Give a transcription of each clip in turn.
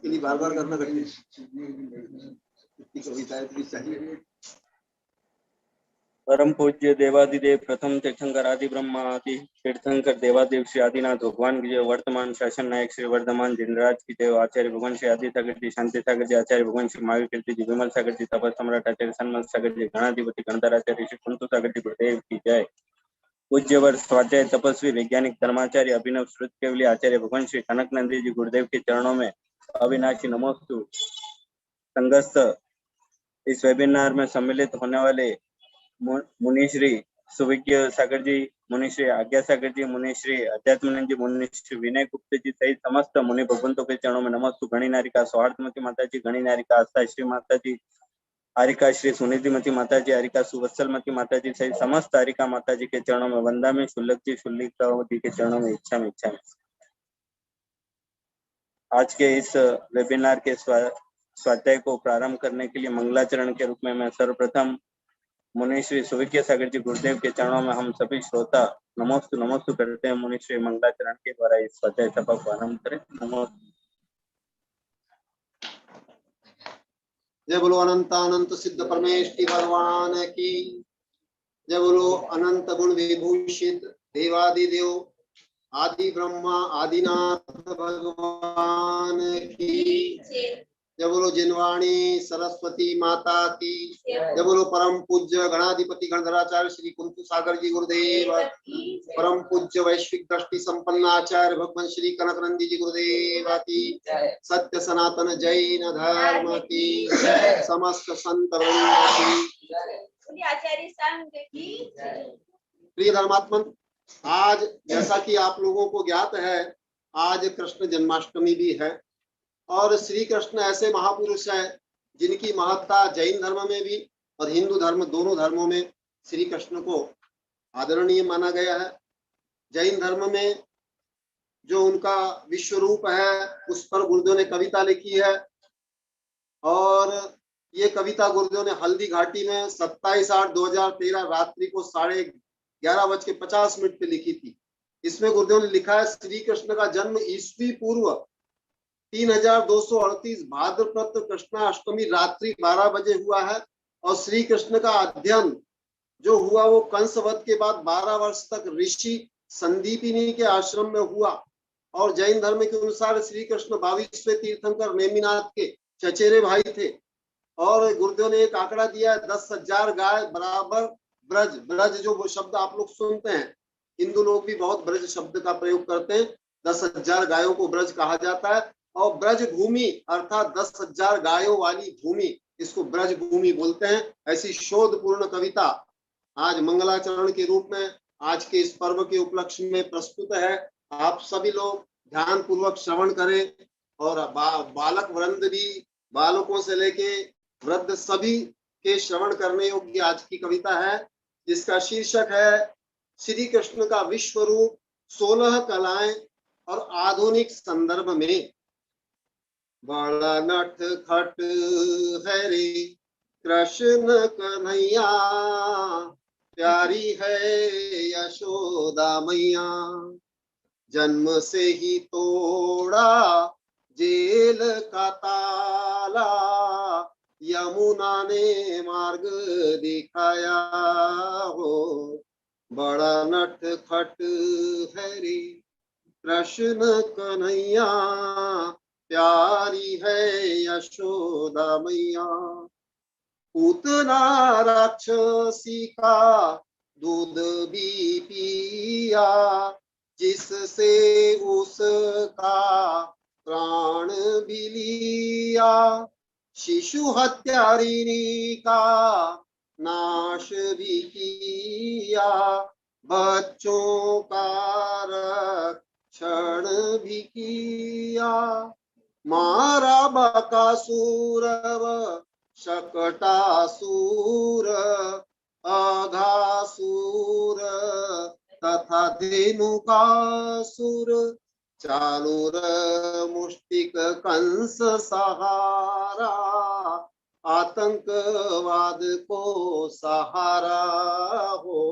इन्हीं बार बार करना कठिन, इतनी कविताएं इतनी चाहिए। परम पूज्य देवादिदेव प्रथम तीर्थंकर आदि ब्रह्मा आदि तीर्थंकर देवादेव श्री आदिनाथ भगवान की जय। वर्तमान शासन नायक श्री वर्धमान जिनराज की जय। आचार्य भगवान श्री आदि सागर जी, शांति सागर जी, आचार्य भगवान श्री महावीर कीर्ति जी, विमल सागर जी, तपस सम्राट आचार्य सन्मत सागर जी, गणाधिपति गणधराचार्य श्री कुंतु सागर जी गुरुदेव की जय। पूज्यवर स्वाध्याय तपस्वी वैज्ञानिक धर्माचार्य अभिनव श्रुत केवली आचार्य भगवान श्री कनक नंदी जी गुरुदेव के चरणों में अविनाशी नमोस्तु। संगस्त इस वेबिनार में सम्मिलित होने वाले मुनिश्री सुविज्ञ सागर जी, मुनिश्री आज्ञा सागर जी, मुनिश्री अध्यात्मानंद जी, मुनिश्री विनय गुप्त जी सहित समस्त मुनि भगवंतों के चरणों में नमस्तु। गणी नारिका सौहार्दमती माता जी, गणी नारिका आस्था श्री माता जी, हारिका श्री सुनिधिमती माता जी, हारिका सुवत्सलमती माता जी सहित समस्त हारिका माता जी के चरणों में वंदा में, शुल्लक जी शुल्लिकावती के चरणों में इच्छा में। आज के इस वेबिनार के स्वाध्याय को प्रारंभ करने के लिए मंगलाचरण के रूप में मैं सर्वप्रथम मुनिश्री सुविज्ञ सागर जी गुरुदेव के चरणों में हम सभी श्रोता नमोस्तु नमोस्तु करते हैं। मुनिश्री मंगलाचरण के द्वारा इस स्वाध्याय सभा को आरंभ करें। नमोस्तु। जय बोलो अनंतानंत सिद्ध परमेष्टि भगवान की जय। बोलो अनंत गुण विभूषित देवादिदेव आदि ब्रह्मा आदिनाथ भगवान की जय। बोलो जिनवाणी सरस्वती माता की जय। बोलो परम पूज्य गणाधिपति गणधराचार्य श्री कुंतु सागर जी गुरुदेव, परम पूज्य वैश्विक दृष्टि संपन्न आचार्य भगवान श्री कनक नंदी जी गुरुदेव की, सत्य सनातन जैन धर्म की, समस्त संत वृंद की, आचार्य संघ की। प्रिय धर्मात्मन, आज जैसा कि आप लोगों को ज्ञात है, आज कृष्ण जन्माष्टमी भी है और श्री कृष्ण ऐसे महापुरुष हैं जिनकी महत्ता जैन धर्म में भी और हिंदू धर्म दोनों धर्मों में श्री कृष्ण को आदरणीय माना गया है। जैन धर्म में जो उनका विश्व रूप है उस पर गुरुदेव ने कविता लिखी है और ये कविता गुरुदेव ने हल्दी घाटी में 27/8/2013 रात्रि को 11:50 पे लिखी थी। इसमें गुरुदेव ने लिखा है, श्री कृष्ण का जन्म ईस्वी पूर्व 3238 भाद्रपद कृष्णाष्टमी रात्रि 12 बजे हुआ है और श्री कृष्ण का अध्ययन जो हुआ वो कंसवध के बाद 12 वर्ष तक ऋषि संदीपिनी के आश्रम में हुआ। और जैन धर्म के अनुसार श्री कृष्ण 22वें तीर्थंकर नेमिनाथ के चचेरे भाई थे और गुरुदेव ने एक आंकड़ा दिया है 10,000 गाय बराबर ब्रज। ब्रज जो शब्द आप लोग सुनते हैं, हिंदू लोग भी बहुत ब्रज शब्द का प्रयोग करते हैं। 10,000 गायों को ब्रज कहा जाता है और ब्रज भूमि अर्थात 10,000 गायों वाली भूमि, इसको ब्रज भूमि बोलते हैं। ऐसी शोध पूर्ण कविता आज मंगलाचरण के रूप में आज के इस पर्व के उपलक्ष्य में प्रस्तुत है। आप सभी लोग ध्यान पूर्वक श्रवण करें और बालक वृंद भी, बालकों से लेके वृद्ध सभी के श्रवण करने योग्य आज की कविता है जिसका शीर्षक है श्री कृष्ण का विश्व रूप, 16 कलाएं और आधुनिक संदर्भ में। बड़ा नट खट है रे कृष्ण कन्हैया, प्यारी है यशोदा मैया, जन्म से ही तोड़ा जेल का ताला, यमुना ने मार्ग दिखाया हो। बड़ा नट खट है रे कृष्ण कन्हैया, प्यारी है यशोदा मैया। पूतना राक्षसी का दूध भी पिया, जिससे उसका प्राण भी लिया। शिशु हत्यारिणी का नाश भी किया, बच्चों का रक्षण भी किया। मारा बकासुर शकटासुर अघासुर तथा धेनुकासुर, चाणूर मुष्टिक कंस सहारा, आतंकवाद को सहारा हो।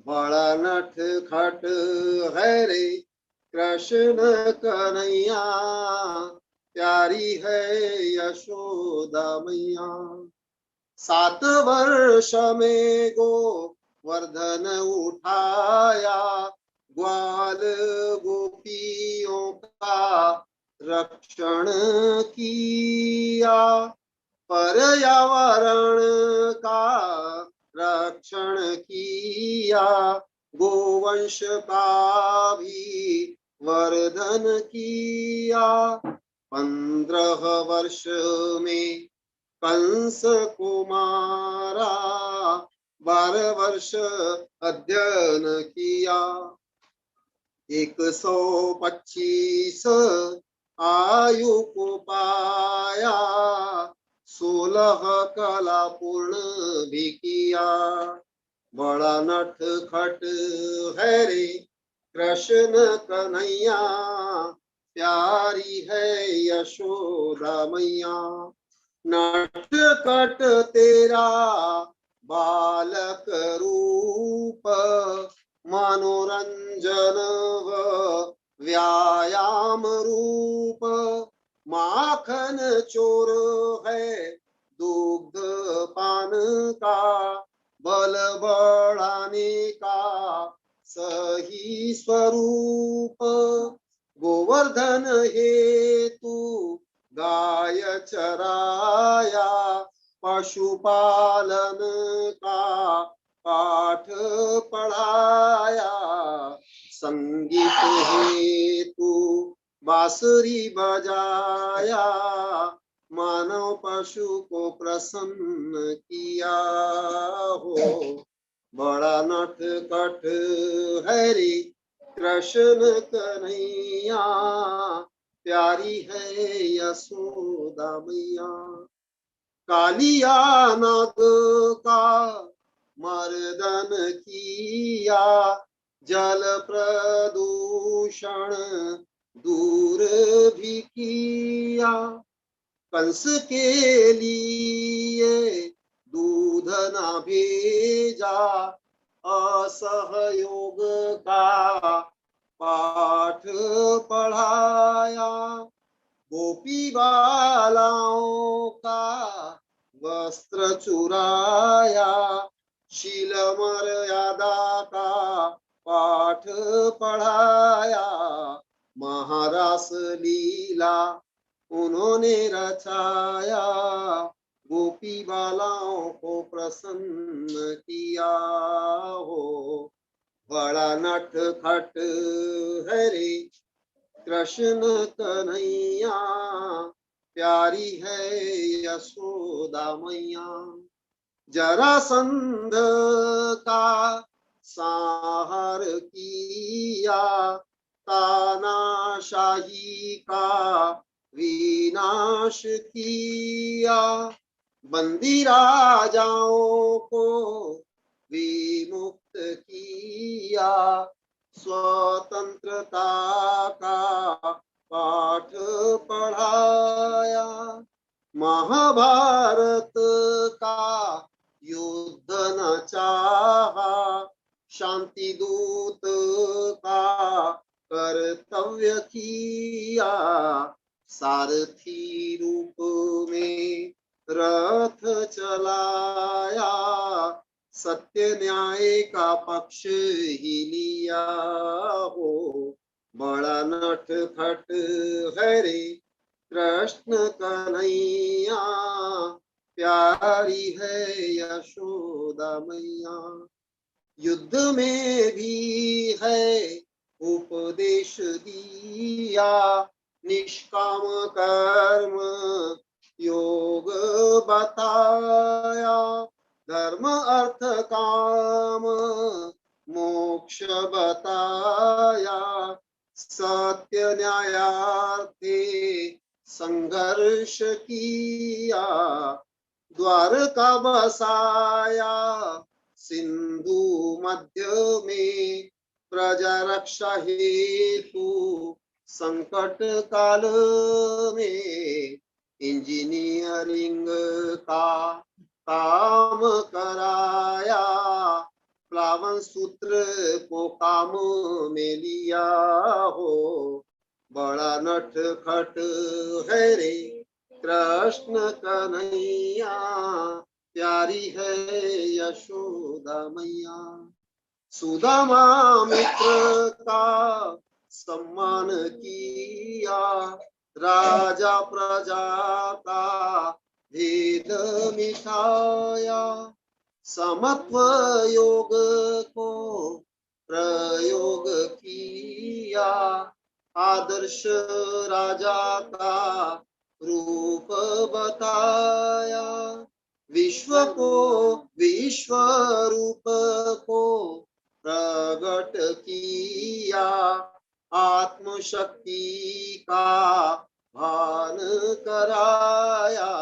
बड़ा नट खट है रे कृष्ण कन्हैया, प्यारी है यशोदा मैया। 7 वर्ष में गोवर्धन उठाया, ग्वाल गोपियों का रक्षण किया, पर्यावरण का रक्षण किया, गोवंश का भी वर्धन किया। 15 वर्ष में कंस को मारा, 12 वर्ष अध्ययन किया। 125 आयु को पाया, 16 कला पूर्ण भी किया। बड़ा नटखट है रे कृष्ण कन्हैया, प्यारी है यशोदा मैया। नटखट तेरा बालक रूप, मनोरंजन व व्यायाम रूप। माखन चोर है दुग्ध पान का, बल बढ़ाने का सही स्वरूप। गोवर्धन हेतु गाय चराया, पशुपालन का पाठ पढ़ाया। संगीत हेतु बांसुरी बजाया, मानव पशु को प्रसन्न किया हो। बड़ा नटखट है रे कृष्ण कन्हैया, प्यारी है यशोदा मैया। कालिया नाग का मर्दन किया, जल प्रदूषण दूर भी किया। कंस के लिए दूध ना भेजा, असहयोग का पाठ पढ़ाया। गोपी बालाओं का वस्त्र चुराया, शील मर्यादा का पाठ पढ़ाया। महारास लीला उन्होंने रचाया, गोपी बालाओं को प्रसन्न किया हो। बड़ा नटखट है रे कृष्ण कन्हैया, प्यारी है यशोदा मैया। जरासंध का संहार किया, तानाशाही का विनाश किया। बंदी राजाओं को विमुक्त किया, स्वतंत्रता का पाठ पढ़ाया। महाभारत का युद्ध न चाहा, शांति दूत का कर्तव्य किया। सारथी रूप में रथ चलाया, सत्य न्याय का पक्ष ही लिया हो। बड़ा नटखट है रे कृष्ण कन्हैया, प्यारी है यशोदा मैया। युद्ध में भी है उपदेश दिया, निष्काम कर्म योग बताया। धर्म अर्थ काम मोक्ष बताया, सत्य न्यायार्थे संघर्ष किया। द्वारका बसाया सिंधु मध्य में, प्रजा रक्षा हेतु संकट काल में। इंजीनियरिंग का काम कराया, प्लावन सूत्र को काम में लिया हो। बड़ा नट खट है रे कृष्ण कन्हैया, प्यारी है यशोदा मैया। सुदामा मित्र का सम्मान किया, राजा प्रजा का भेद मिटाया। समत्व योग को प्रयोग किया, आदर्श राजा का रूप बताया। विश्व को विश्व रूप को प्रगट किया, आत्मशक्ति का भान कराया।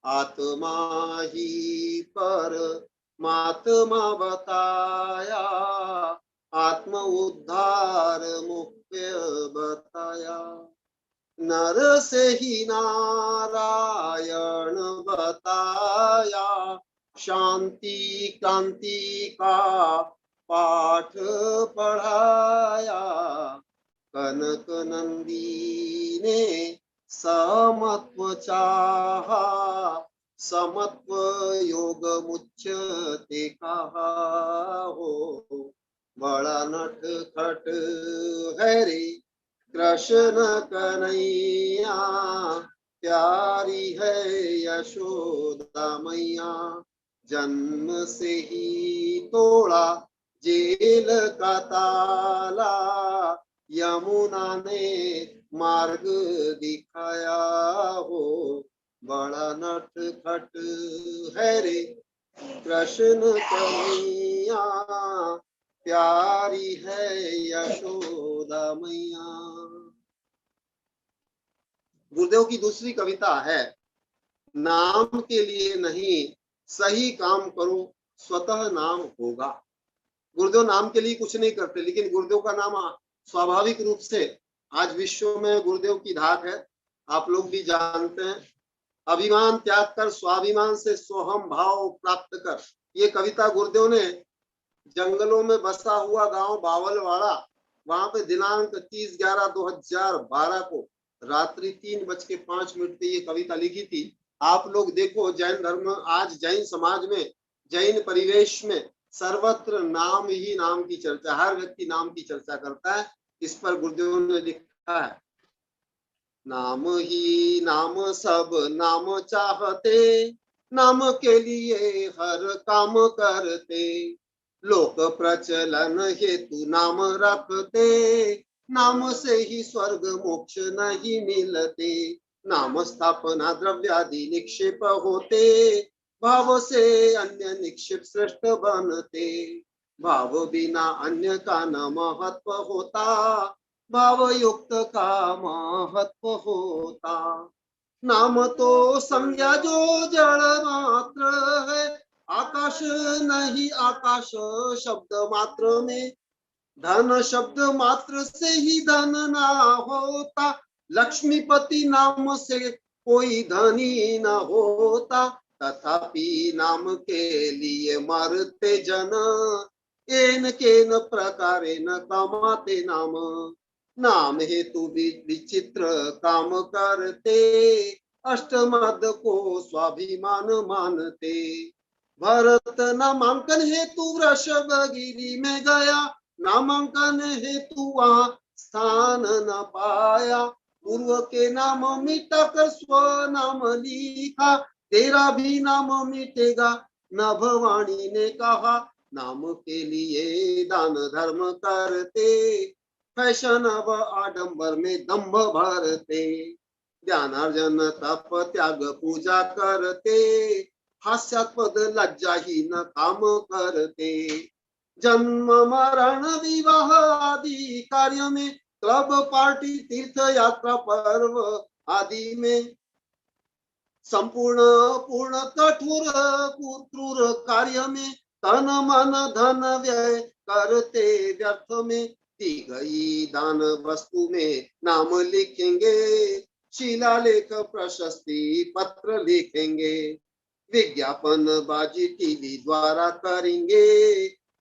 आत्मा ही परमात्मा बताया, आत्म उद्धार मुख्य बताया। नर से ही नारायण बताया, शांति क्रांति का पाठ पढ़ाया। कनक नंदी ने समत्व चाहा, समत्व योग मुच्यते कहा हो। बड़ा नट खट है रे कृष्ण कन्हैया, प्यारी है यशोदा मैया। जन्म से ही तोड़ा जेल का ताला, यमुना ने मार्ग दिखाया हो। बड़ा नट खट है रे कृष्ण कन्हैया, प्यारी है यशोदा मैया। गुरुदेव की दूसरी कविता है, नाम के लिए नहीं सही काम करो स्वतः नाम होगा। गुरुदेव नाम के लिए कुछ नहीं करते, लेकिन गुरुदेव का नाम स्वाभाविक रूप से आज विश्व में गुरुदेव की धाक है। आप लोग भी जानते हैं, अभिमान त्याग कर स्वाभिमान से सोहम भाव प्राप्त कर। ये कविता गुरुदेव ने जंगलों में बसा हुआ गांव बावलवाड़ा, वहां पे दिनांक 30/11/2012 को रात्रि 3:05 पे ये कविता लिखी थी। आप लोग देखो, जैन धर्म आज जैन समाज में, जैन परिवेश में सर्वत्र नाम ही नाम की चर्चा, हर व्यक्ति नाम की चर्चा करता है। इस पर गुरुदेव ने लिखा है, नाम ही नाम सब नाम चाहते, नाम के लिए हर काम करते, लोक प्रचलन हेतु नाम रखते, नाम से ही स्वर्ग मोक्ष नहीं मिलते, नाम स्थापना द्रव्यादि निक्षेप होते, भाव से अन्य निक्षेप श्रेष्ठ बनते, भाव बिना अन्य का न महत्व होता, भाव युक्त का महत्व होता। नाम तो संज्ञा जो जड़ मात्र है, आकाश नहीं आकाश शब्द मात्र में, धन शब्द मात्र से ही धन ना होता, लक्ष्मीपति नाम से कोई धनी न होता, तथापि नाम के लिए मरते जन, एन केन प्रकारे न कमाते नाम, नाम हेतु विचित्र काम करते, अष्टमद को स्वाभिमान मानते, भरत नामांकन हेतु वृषभगिरी में गया, नामांकन हेतु वहां स्थान न पाया, पूर्व के नाम मिटा कर स्व नाम लिखा, तेरा भी नाम मिटेगा नभवाणी ने कहा, नाम के लिए दान धर्म करते, फैशन व आडंबर में दंभ भरते, ज्ञानार्जन तप त्याग पूजा करते, हास्यास्पद लज्जाहीन काम करते, जन्म मरण विवाह आदि कार्य में, क्लब पार्टी तीर्थ यात्रा पर्व आदि में, संपूर्ण पूर्ण कठोर क्रूर कार्य में, तन मन धन व्यय करते व्यर्थ में, दी गई दान वस्तु में नाम लिखेंगे, शिलालेख प्रशस्ति पत्र लिखेंगे, विज्ञापन बाजी टीवी द्वारा करेंगे,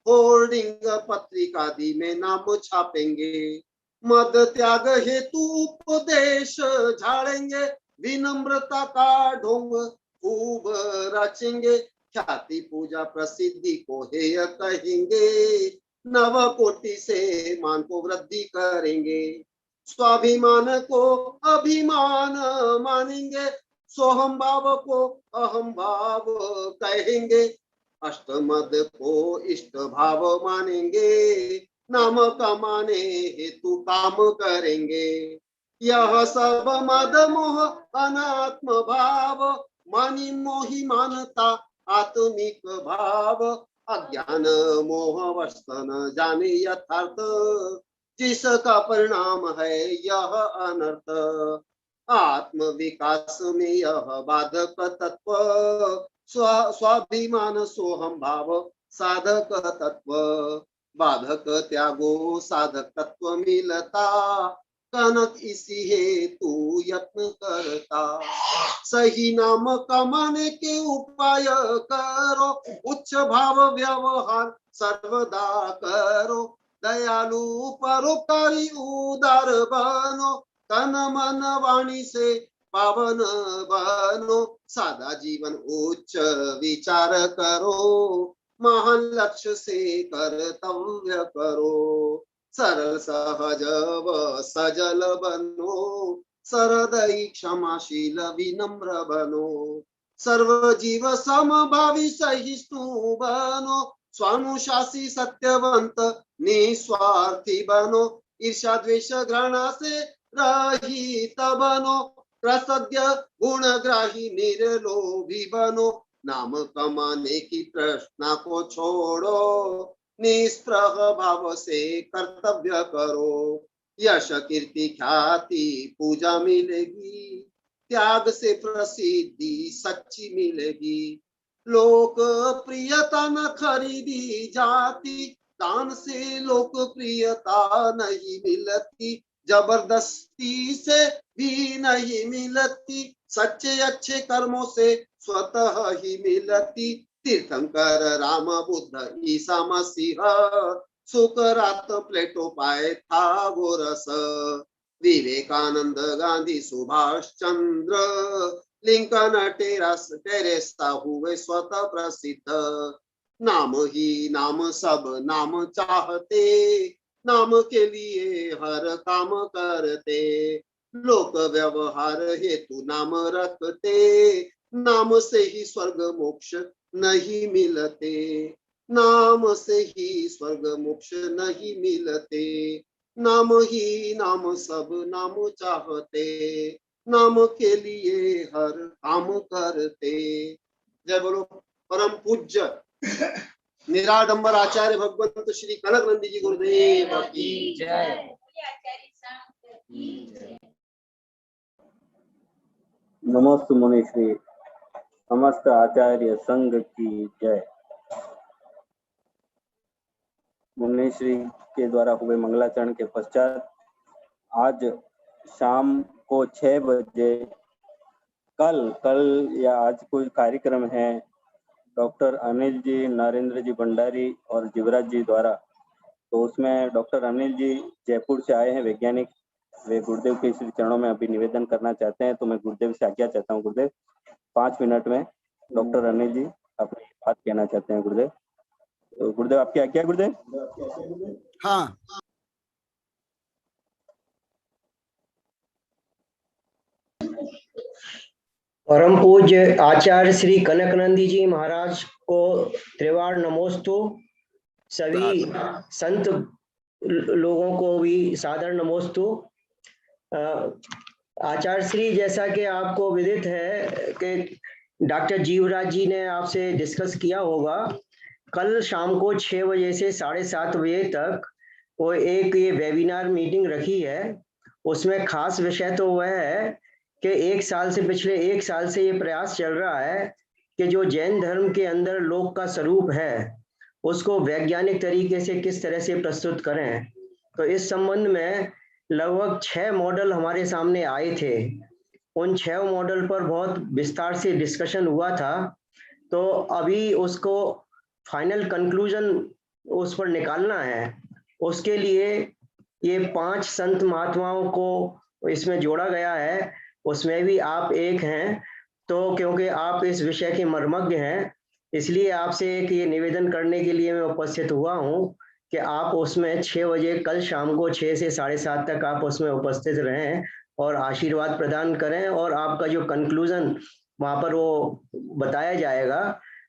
होर्डिंग पत्रिका आदि में नाम छापेंगे, मद त्याग हेतु उपदेश झाड़ेंगे, विनम्रता का ढोंग खूब रचेंगे, ख्याति पूजा प्रसिद्धि को हेय कहेंगे, नव कोटि से मान को वृद्धि करेंगे, स्वाभिमान को अभिमान मानेंगे, सोहम भाव को अहम भाव कहेंगे, अष्टमद को इष्ट भाव मानेंगे, नाम कमाने हेतु काम करेंगे, यह सब मद मोह अनात्म भाव, मानी मोही मानता आत्मिक भाव, अज्ञान मोह वस्तन जाने यथार्थ, जिसका परिणाम है यह अनर्थ, आत्म विकास में यह बाधक तत्व, स्वाभिमान सोहम भाव साधक तत्व, बाधक त्यागो साधक तत्व मिलता, कनक इसी हेतु यत्न करता, सही नाम कमाने के उपाय करो, उच्च भाव व्यवहार सर्वदा करो, दयालु परोपकारी उदार बनो, तन मन वाणी से पावन बनो, सादा जीवन उच्च विचार करो, महान लक्ष्य से कर्तव्य करो, सरल सहज व सजल बनो, सरदयी क्षमाशील विनम्र बनो, सर्व जीव समभावी सहिष्णु बनो, स्वानुशासी सत्यवंत निस्वार्थी बनो, ईर्ष्या द्वेष घृणा से रहित बनो, प्रसज्ञ गुणग्राही निर्लोभी बनो, नाम कमाने की तृष्णा को छोड़ो, निस्पृह भाव से कर्तव्य करो, यश कीर्ति ख्याति पूजा मिलेगी, त्याग से प्रसिद्धि सच्ची मिलेगी, लोक प्रियता न खरीदी जाती, दान से लोक प्रियता नहीं मिलती, जबरदस्ती से भी नहीं मिलती, सच्चे अच्छे कर्मों से स्वतः ही मिलती, तीर्थंकर राम बुद्ध ईसा मसीह, सुकरात प्लेटो Pythagoras, Vivekananda Gandhi Subhash Chandra, Lincoln Teresa हुए स्वतः प्रसिद्ध, नाम ही नाम सब नाम चाहते, नाम के लिए हर काम करते, लोक व्यवहार हेतु नाम रखते, नाम से ही स्वर्ग मोक्ष नहीं मिलते, नाम से ही स्वर्ग मोक्ष नहीं मिलते, नाम ही नाम सब नाम चाहते, नाम के लिए हर काम करते। जय बोलो परम पूज्य निराडंबर आचार्य भगवंत श्री कनक नंदी जी गुरुदेव की जय। नमोस्तु मुनिश्री, समस्त आचार्य संघ की जय। मुनिश्री के द्वारा हुए मंगलाचरण के पश्चात आज शाम को 6 बजे कल या आज कोई कार्यक्रम है डॉक्टर अनिल जी, नरेंद्र जी भंडारी और जीवराज जी द्वारा। तो उसमें डॉक्टर अनिल जी जयपुर से आए हैं, वैज्ञानिक, वे गुरुदेव के श्री चरणों में अभी निवेदन करना चाहते हैं। तो मैं गुरुदेव से आज्ञा चाहता हूँ। गुरुदेव 5 मिनट में डॉक्टर अनिल जी अपनी बात कहना चाहते हैं। गुरुदेव, तो गुरुदेव आपकी आज्ञा। गुरुदेव हाँ, परम पूज्य आचार्य श्री कनकनंदी जी महाराज को त्रिवार नमोस्तु। सभी संत लोगों को भी सादर नमोस्तु। आचार्य श्री, जैसा कि आपको विदित है कि डॉक्टर जीवराज जी ने आपसे डिस्कस किया होगा, कल शाम को 6 बजे से 7:30 बजे तक वो एक ये वेबिनार मीटिंग रखी है। उसमें खास विषय तो वह है कि पिछले एक साल से ये प्रयास चल रहा है कि जो जैन धर्म के अंदर लोक का स्वरूप है उसको वैज्ञानिक तरीके से किस तरह से प्रस्तुत करें। तो इस संबंध में लगभग 6 मॉडल हमारे सामने आए थे। उन 6 मॉडल पर बहुत विस्तार से डिस्कशन हुआ था। तो अभी उसको फाइनल कंक्लूजन उस पर निकालना है। उसके लिए ये 5 संत महात्माओं को इसमें जोड़ा गया है, उसमें भी आप एक हैं। तो क्योंकि आप इस विषय के मर्मज्ञ हैं, इसलिए आपसे एक ये निवेदन करने के लिए मैं उपस्थित हुआ हूँ कि आप उसमें 6 बजे कल शाम को 6 से 7:30 तक आप उसमें उपस्थित रहें और आशीर्वाद प्रदान करें, और आपका जो कंक्लूजन वहाँ पर वो बताया जाएगा,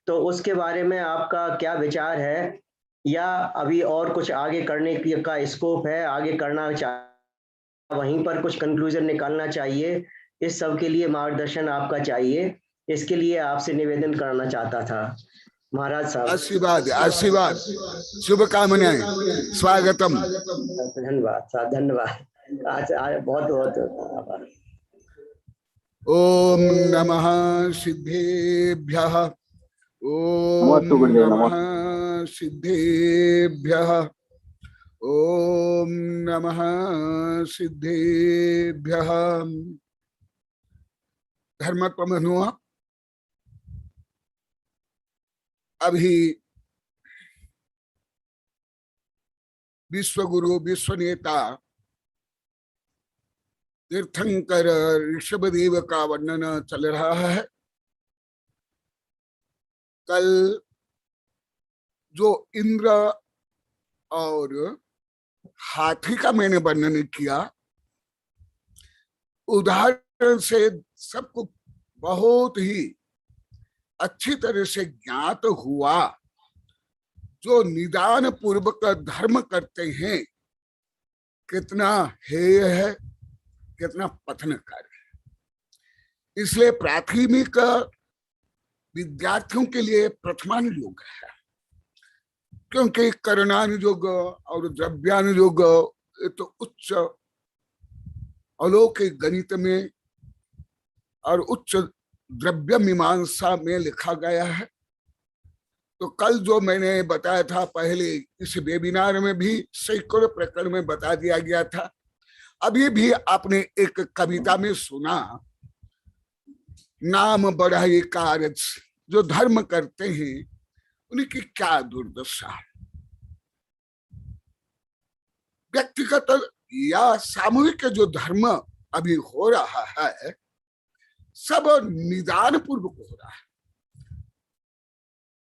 तो उसके बारे में आपका क्या विचार है, या अभी और कुछ आगे करने का स्कोप है, आगे करना वहीं पर कुछ कंक्लूजन निकालना चाहिए, इस सब के लिए मार्गदर्शन आपका चाहिए। इसके लिए आपसे निवेदन करना चाहता था महाराज साहब। आशीर्वाद आशीर्वाद, शुभकामनाएं, स्वागतम। धन्यवाद साहब, धन्यवाद। बहुत बहुत आभार। ओम नमः सिद्धेभ्यः, ओम नमः सिद्धेभ्यः, ओम नमः सिद्धेभ्यः। धर्मत्वमनुआ, अभी विश्वगुरु विश्वनेता तीर्थंकर ऋषभदेव का वर्णन चल रहा है। कल जो इंद्र और हाथी का मैंने वर्णन किया, उदाहरण से सबको बहुत ही अच्छी तरह से ज्ञात हुआ, जो निदान पूर्वक धर्म करते हैं कितना हेय है, कितना पतनकारी है। इसलिए प्राथमिक विद्यार्थियों के लिए प्रथमानुयोग है, क्योंकि करणानुयोग और द्रव्यानुयोग ये तो उच्च अलौकिक गणित में और उच्च द्रव्य मीमांसा में लिखा गया है। तो कल जो मैंने बताया था, पहले इस वेबिनार में भी सैकड़ों प्रकरण में बता दिया गया था। अभी भी आपने एक कविता में सुना, नाम बढ़ाए कारज, जो धर्म करते हैं उनकी क्या दुर्दशा। व्यक्तिगत या सामूहिक जो धर्म अभी हो रहा है, सब निदान पूर्वक हो रहा है।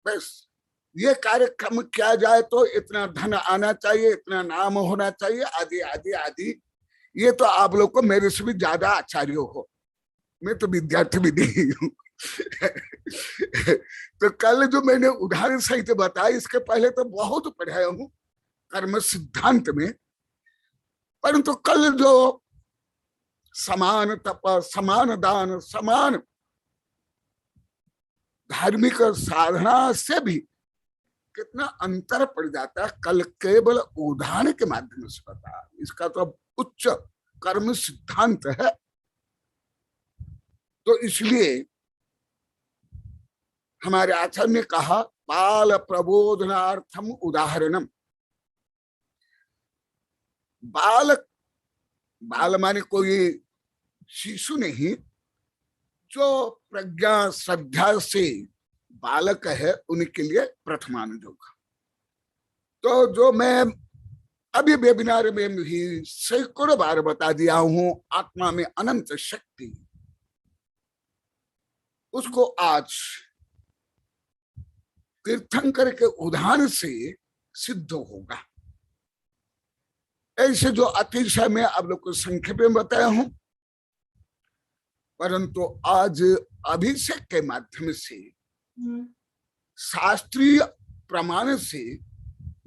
बस ये कार्यक्रम किया जाए तो इतना धन आना चाहिए, इतना नाम होना चाहिए, आदि आदि आदि। ये तो आप लोग को मेरे से भी ज्यादा आचार्य हो, मैं तो विद्यार्थी भी नहीं हूँ। तो कल जो मैंने उदाहरण सहित बताया, इसके पहले तो बहुत पढ़ाया हूँ कर्म सिद्धांत में, परंतु कल जो समान तप, समान दान, समान धार्मिक साधना से भी कितना अंतर पड़ जाता है, कल केवल उदाहरण के माध्यम से बता। इसका तो उच्च कर्म सिद्धांत है। तो इसलिए हमारे आचार्य ने कहा, बाल प्रबोधनार्थम उदाहरणम। बाल माने कोई शिशु नहीं, जो प्रज्ञा श्रद्धा से बालक है, उनके लिए प्रथमानुयोग। तो जो मैं अभी वेबिनार में भी सैकड़ों बार बता दिया हूं, आत्मा में अनंत शक्ति, उसको आज तीर्थंकर के उदाहरण से सिद्ध होगा। ऐसे जो अतिशय में आप लोग को संक्षेप में बताया हूं, परंतु आज अभिषेक के माध्यम से शास्त्रीय प्रमाण से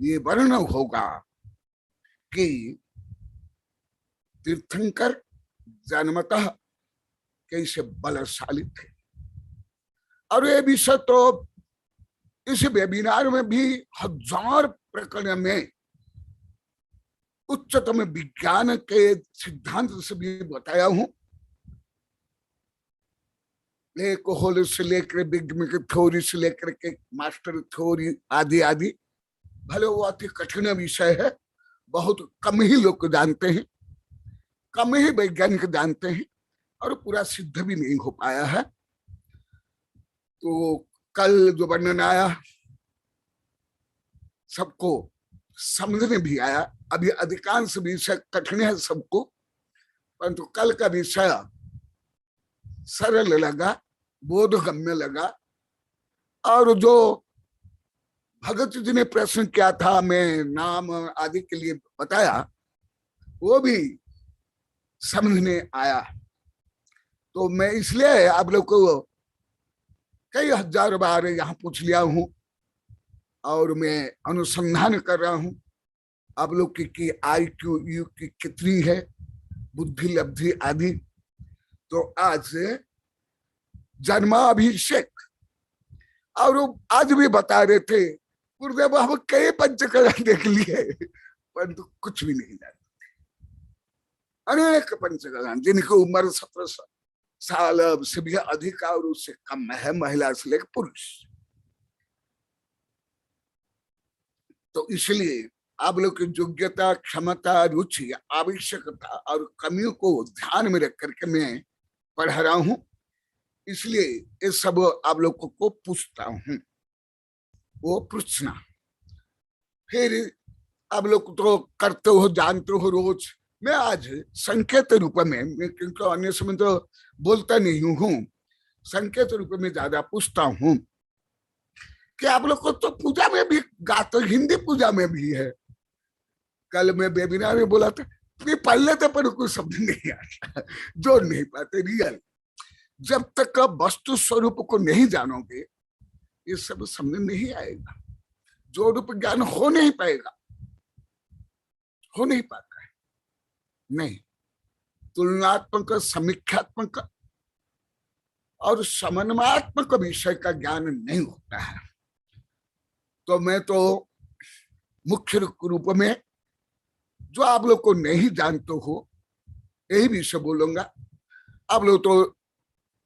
ये वर्णन होगा कि तीर्थंकर जन्मतः कैसे बलशाली थे। और ये विषय तो इस वेबिनार में भी हजार प्रकरण में उच्चतम विज्ञान के सिद्धांत से भी बताया हूं। ब्लैक होल से लेकर बिग मैंग थ्योरी से लेकर के मास्टर थ्योरी आदि आदि, भले वो अति कठिन विषय है, बहुत कम ही लोग जानते हैं, कम ही वैज्ञानिक जानते हैं, और पूरा सिद्ध भी नहीं हो पाया है। तो कल जो वर्णन आया सबको समझ में भी आया। अभी अधिकांश विषय कठिन है सबको, परंतु कल का विषय सरल लगा, बोधगम्य लगा। और जो भगत जी ने प्रश्न किया था, मैं नाम आदि के लिए बताया, वो भी समझ में आया। तो मैं इसलिए आप लोग को कई हजार बार यहाँ पूछ लिया हूं और मैं अनुसंधान कर रहा हूं आप लोग की IQ यू की कितनी है, बुद्धि लब्धि आदि। तो आज जन्माभिषेक, और आज भी बता रहे थे गुरुदेव हम कई पंचकला देख लिए परंतु कुछ भी नहीं जानते। अनेक पंचकला जिनकी उम्र 17 साल से भी अधिक और उससे कम है, महिला से लेकर पुरुष। तो इसलिए आप लोग की योग्यता, क्षमता, रुचि, आवश्यकता और कमियों को ध्यान में रख करके मैं पढ़ा रहा हूं। इसलिए ये सब आप लोगों को पूछता हूं, वो पूछना। फिर आप लोग तो करते हो, जानते हो रोज। मैं आज संकेत रूप में, क्योंकि अन्य समय तो बोलता नहीं हूं, संकेत रूप में ज्यादा पूछता हूं कि आप लोग को तो पूजा में भी गाते, हिंदी पूजा में भी है। कल मैं वेबिनार में बोला था कि पढ़ लेते पर कोई शब्द नहीं आता, जोड़ नहीं पाते। रियल जब तक वस्तु स्वरूप को नहीं जानोगे ये सब समझ नहीं आएगा, जो रूप ज्ञान हो नहीं पाएगा, हो नहीं पाता है। नहीं, तुलनात्मक, समीक्षात्मक और समन्वयात्मक विषय का ज्ञान नहीं होता है। तो मैं तो मुख्य रूप में जो आप लोग को नहीं जानते हो यही विषय बोलूंगा। आप लोग तो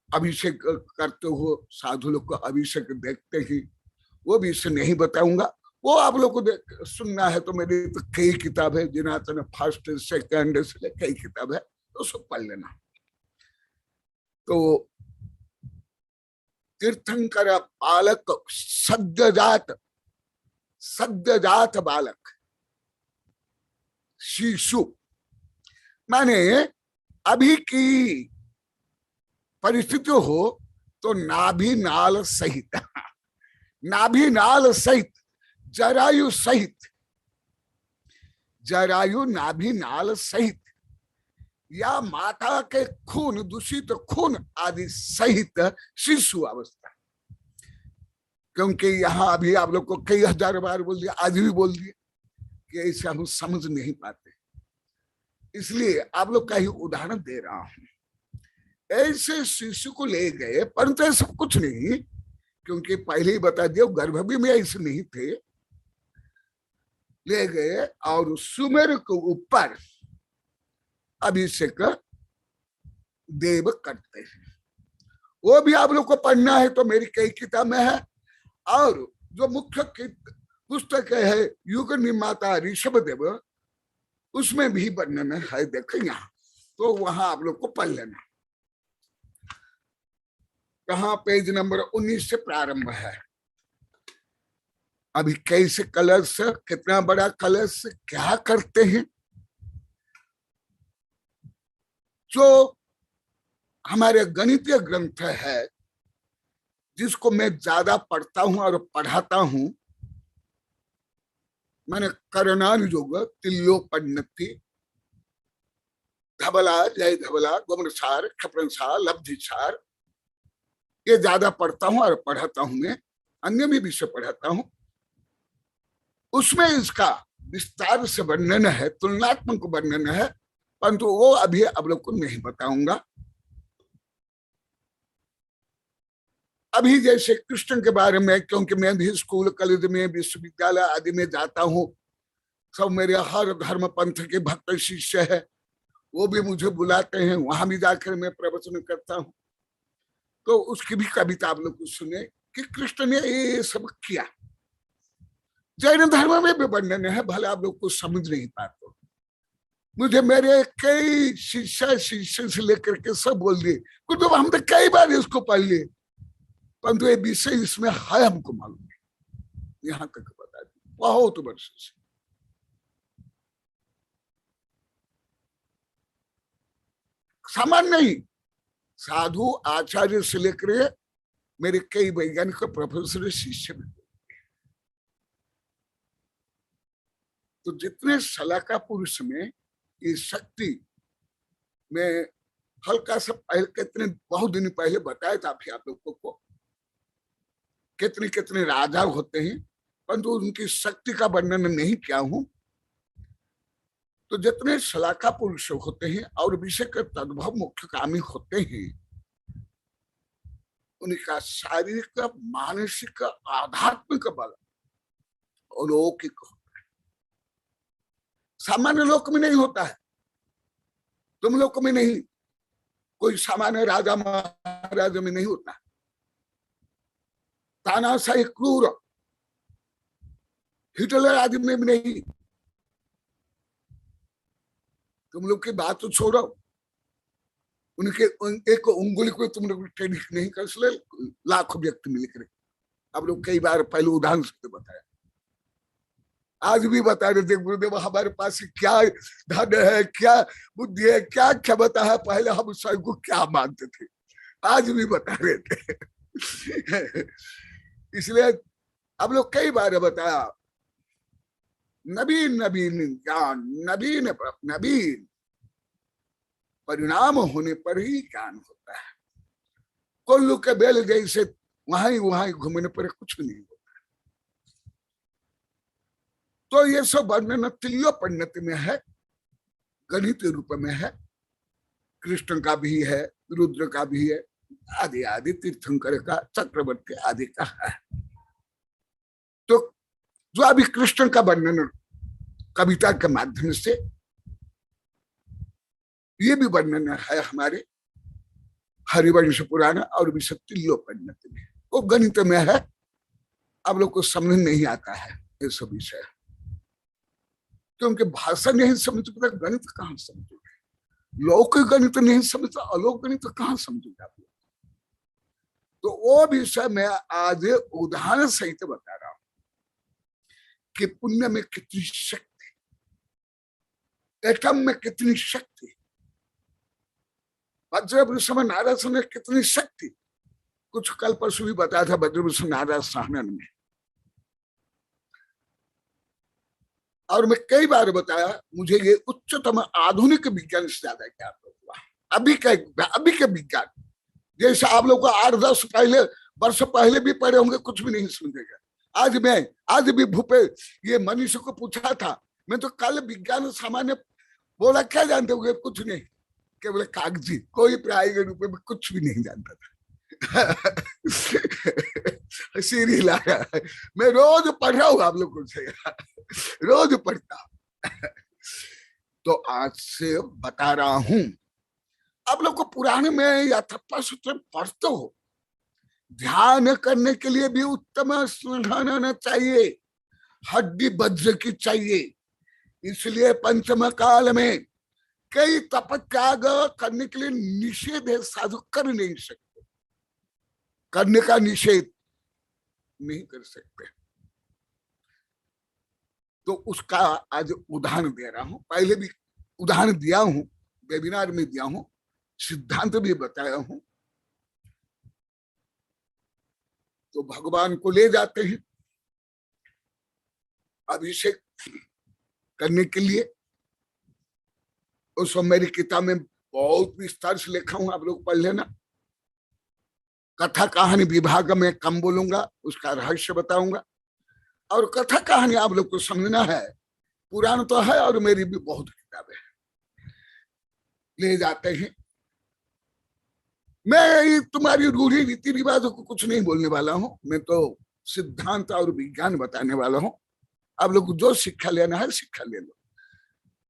अभिषेक करते हो, साधु लोग को अभिषेक देखते ही, वो विषय नहीं बताऊंगा। वो आप लोग को सुनना है तो मेरी तो कई किताब है, जिनातन फर्स्ट सेकंड से कई किताब है, तो सब पढ़ लेना। तो तीर्थंकर बालक, सद्यजात बालक, शिशु, माने अभी की परिस्थिति हो तो नाभि नाल सहित, नाभि नाल सहित, जरायु सहित, जरायु नाभि नाल सहित, या माता के खून, दूषित खून आदि सहित शिशु अवस्था। क्योंकि यहाँ अभी आप लोग को कई हजार बार बोल दिया, आज भी बोल दिया कि ऐसे हम समझ नहीं पाते, इसलिए आप लोग का ही उदाहरण दे रहा हूं। ऐसे शिशु को ले गए, परंतु ऐसा कुछ नहीं, क्योंकि पहले ही बता दिया गर्भ भी में ऐसे नहीं थे। ले गए और सुमेर के ऊपर अभिषेक देव करते हैं। वो भी आप लोग को पढ़ना है तो मेरी कई किताब में है। और जो मुख्य पुस्तक है युग निर्माता ऋषभ देव, उसमें भी वर्णन है, देखें यहाँ, तो वहां आप लोग को पढ़ लेना। कहाँ पेज नंबर 19 से प्रारंभ है। अभी कैसे कलश, कितना बड़ा कलश, क्या करते हैं, जो हमारे गणितीय ग्रंथ है जिसको मैं ज्यादा पढ़ता हूं और पढ़ाता हूं, मैंने करणानुयोग, तिल्लोपन्नति, धबला, जय धबला, गुमनसार, क्षपणसार, लब्धिसार, ये ज्यादा पढ़ता हूं और पढ़ाता हूं। मैं अन्य भी विषय पढ़ाता हूं, उसमें इसका विस्तार से वर्णन है, तुलनात्मक वर्णन है, परंतु वो अभी आप लोग को नहीं बताऊंगा। अभी जैसे कृष्ण के बारे में, क्योंकि मैं भी स्कूल, कॉलेज में, विश्वविद्यालय आदि में जाता हूँ, सब मेरे हर धर्म पंथ के भक्त शिष्य है, वो भी मुझे बुलाते हैं, वहां भी जाकर मैं प्रवचन करता हूँ। तो उसकी भी कविता आप लोग को सुने कि कृष्ण ने ये सब किया। जैन धर्म में भी वर्णन है, भले आप लोग को समझ नहीं पाते। मुझे मेरे कई शिष्य से लेकर के सब बोल दिए, कुछ हम तो कई बार इसको पढ़ लिए, परंतु ये विषय इसमें है, हमको मालूम है। यहाँ तक बता दी बहुत वर्ष से। सामान्य नहीं, साधु आचार्य से लेकर मेरे कई वैज्ञानिक प्रोफेसर शिष्य भी। तो जितने सलाका पुरुष में ये शक्ति, मैं हल्का सा पहले कितने बहुत दिन पहले बताया था फिर आप लोगों को, कितने कितने राजा होते हैं, परंतु उनकी शक्ति का वर्णन नहीं किया हूं। तो जितने सलाका पुरुष होते हैं और विषय तद्भव मुख्य कामी होते हैं, उनका शारीरिक, मानसिक, आध्यात्मिक बल अलौकिक होता है, सामान्य लोक में नहीं होता है। तुम लोग में नहीं, कोई सामान्य राजा महाराजा में नहीं होता। तानाशाही क्रूर हिटलर आदि में भी नहीं। तुम लोग की बात तो छोड़ो, उनके एक उंगली को तुम लोग ट्रेनिंग नहीं कर सकते, लाखों व्यक्ति मिलकर। अब लोग कई बार पहले उदाहरण से बताया, आज भी बता रहे थे गुरुदेव हमारे पास क्या धन है, क्या बुद्धि है, क्या क्षमता है, पहले हम स्वयं को क्या मानते थे, आज भी बता रहे थे। इसलिए अब लोग कई बार बताया, नवीन नवीन ज्ञान, नवीन नवीन परिणाम होने पर ही ज्ञान होता है। कोल्लू के बेल जैसे वहां घूमने पर कुछ नहीं होता। तो ये सब वर्णन तुल्य परिणति में है, गणित रूप में है, कृष्ण का भी है, रुद्र का भी है, आदि आदि, तीर्थंकर का, चक्रवर्ती आदि का है। तो जो अभी कृष्ण का वर्णन कविता के माध्यम से, ये भी वर्णन है हमारे हरिवंश पुराण और विषय तुल्य परिणति में। वो गणित में है, आप लोग को समझ नहीं आता है ये सब विषय, क्योंकि भाषा नहीं समझते, गणित कहाँ समझोगे, लौकिक गणित नहीं समझता, अलौकिक गणित कहाँ समझोगे आप लोग। तो वो विषय मैं आज उदाहरण सहित बता रहा हूं कि पुण्य में कितनी शक्ति, एटम में कितनी शक्ति, वज्रभूषण नारद में कितनी शक्ति। कुछ कल परसों भी बताया था वज्रभूषण नारद साहनन में, और मैं कई बार बताया, मुझे ये उच्चतम आधुनिक विज्ञान से ज्यादा ज्ञान हुआ। अभी के विज्ञान जैसे आप लोग को 8-10 वर्ष पहले भी पढ़े होंगे, कुछ भी नहीं समझेगा। आज भी भूपे ये मनीष को पूछा था, मैं तो कल विज्ञान सामान्य बोला, क्या जानते हो? कुछ नहीं, केवल कागजी, कोई प्रायोगिक रूप में कुछ भी नहीं जानता था। सीरी लाया, मैं रोज पढ़ रहा हूँ आप लोगों से, रोज पढ़ता हूं। तो आज से बता रहा हूं, आप लोग को पुराने में या थप्पा सूत्र पढ़ते हो, ध्यान करने के लिए भी उत्तम साधन चाहिए, हड्डी वज्र की चाहिए। इसलिए पंचम काल में कई तपत्याग करने के लिए निषेध है, साधु कर नहीं सकते, करने का निषेध नहीं कर सकते। तो उसका आज उदाहरण दे रहा हूं, पहले भी उदाहरण दिया हूं, वेबिनार में दिया हूं, सिद्धांत भी बताया हूं। तो भगवान को ले जाते हैं अभिषेक करने के लिए। उस मेरी किताब में बहुत विस्तार से लिखा हूं, आप लोग पढ़ लेना। कथा कहानी विभाग में कम बोलूंगा, उसका रहस्य बताऊंगा। और कथा कहानी आप लोग को समझना है, पुराण तो है और मेरी भी बहुत किताबें हैं। ले जाते हैं, मैं तुम्हारी रूढ़ी रीति रिवाजों को कुछ नहीं बोलने वाला हूं, मैं तो सिद्धांत और विज्ञान बताने वाला हूं। आप लोग को जो शिक्षा लेना है शिक्षा ले लो।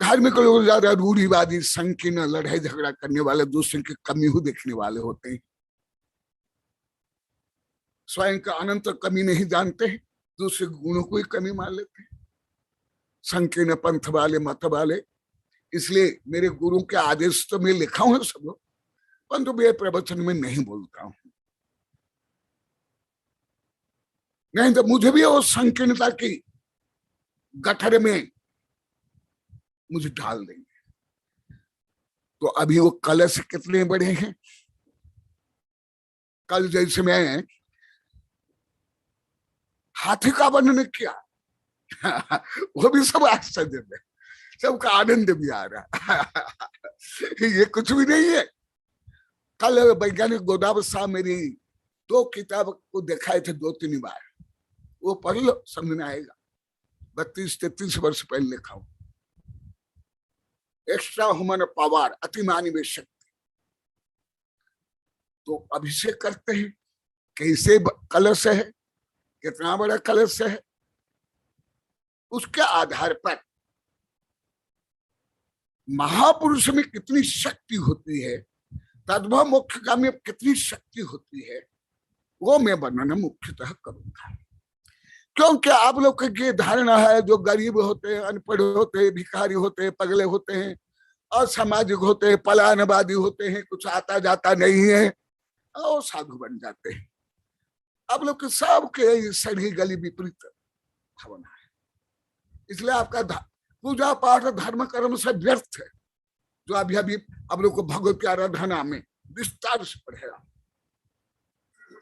धार्मिक लोग ज्यादा रूढ़ीवादी, संकीर्ण, लड़ाई झगड़ा करने वाले, दूसरे की कमी ही देखने वाले होते हैं, स्वयं का अनंत कमी नहीं जानते हैं, दूसरे गुणों को ही कमी मान लेते हैं, संकीर्ण पंथ वाले, मत वाले। इसलिए मेरे गुरु के आदेश तो मैं लिखा हूं सब लोग, परंतु मैं प्रवचन में नहीं बोलता हूं, नहीं तो मुझे भी वो संकीर्णता की गठर में मुझे डाल देंगे। तो अभी वो कलश कितने बड़े हैं। कल जैसे मैं हाथी का वर्णन किया वो भी सब आश्चर्य में, सबका आनंद भी आ रहा ये कुछ भी नहीं है। कल वैज्ञानिक गोदावरी साहब मेरी 2 किताब को दिखाए थे 2-3 बार, वो पढ़ लो समझ में आएगा। 32-33 वर्ष पहले लिखा हूं। एक्स्ट्रा ह्यूमन पावर, अतिमानवीय शक्ति। तो अभिषेक करते हैं, कैसे कलश है, कितना बड़ा कलश है, उसके आधार पर महापुरुष में कितनी शक्ति होती है, तद्भव मोक्ष में कितनी शक्ति होती है, वो मैं वर्णन मुख्यतः करूंगा। क्योंकि आप लोग की धारणा है जो गरीब होते हैं, अनपढ़ होते हैं, भिखारी होते हैं, पगले होते हैं, असामाजिक होते हैं, पलायनवादी होते हैं, कुछ आता जाता नहीं है और साधु बन जाते हैं। आप लोग के सबके सही गली विपरीत भावना है। इसलिए आपका पूजा पाठ धर्म कर्म से व्यर्थ है। जो अभी अभी आप लोग को भगवत की आराधना में विस्तार से पढ़ाया,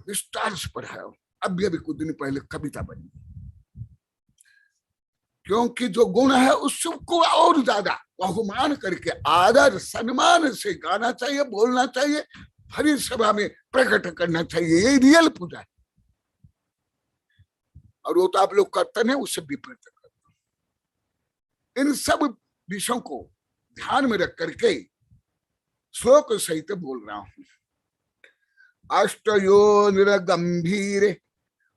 विस्तार से पढ़ाया। अभी अभी कुछ दिन पहले कविता बनी। क्योंकि जो गुण है उसको और ज्यादा बहुमान करके आदर सम्मान से गाना चाहिए, बोलना चाहिए, हरी सभा में प्रकट करना चाहिए। ये रियल पूजा है। और वो तो आप लोग करते हैं, उससे विपरीत करते। इन सब विषयों को ध्यान में रख करके श्लोक सहित बोल रहा हूं। अष्टयो निरगंभीर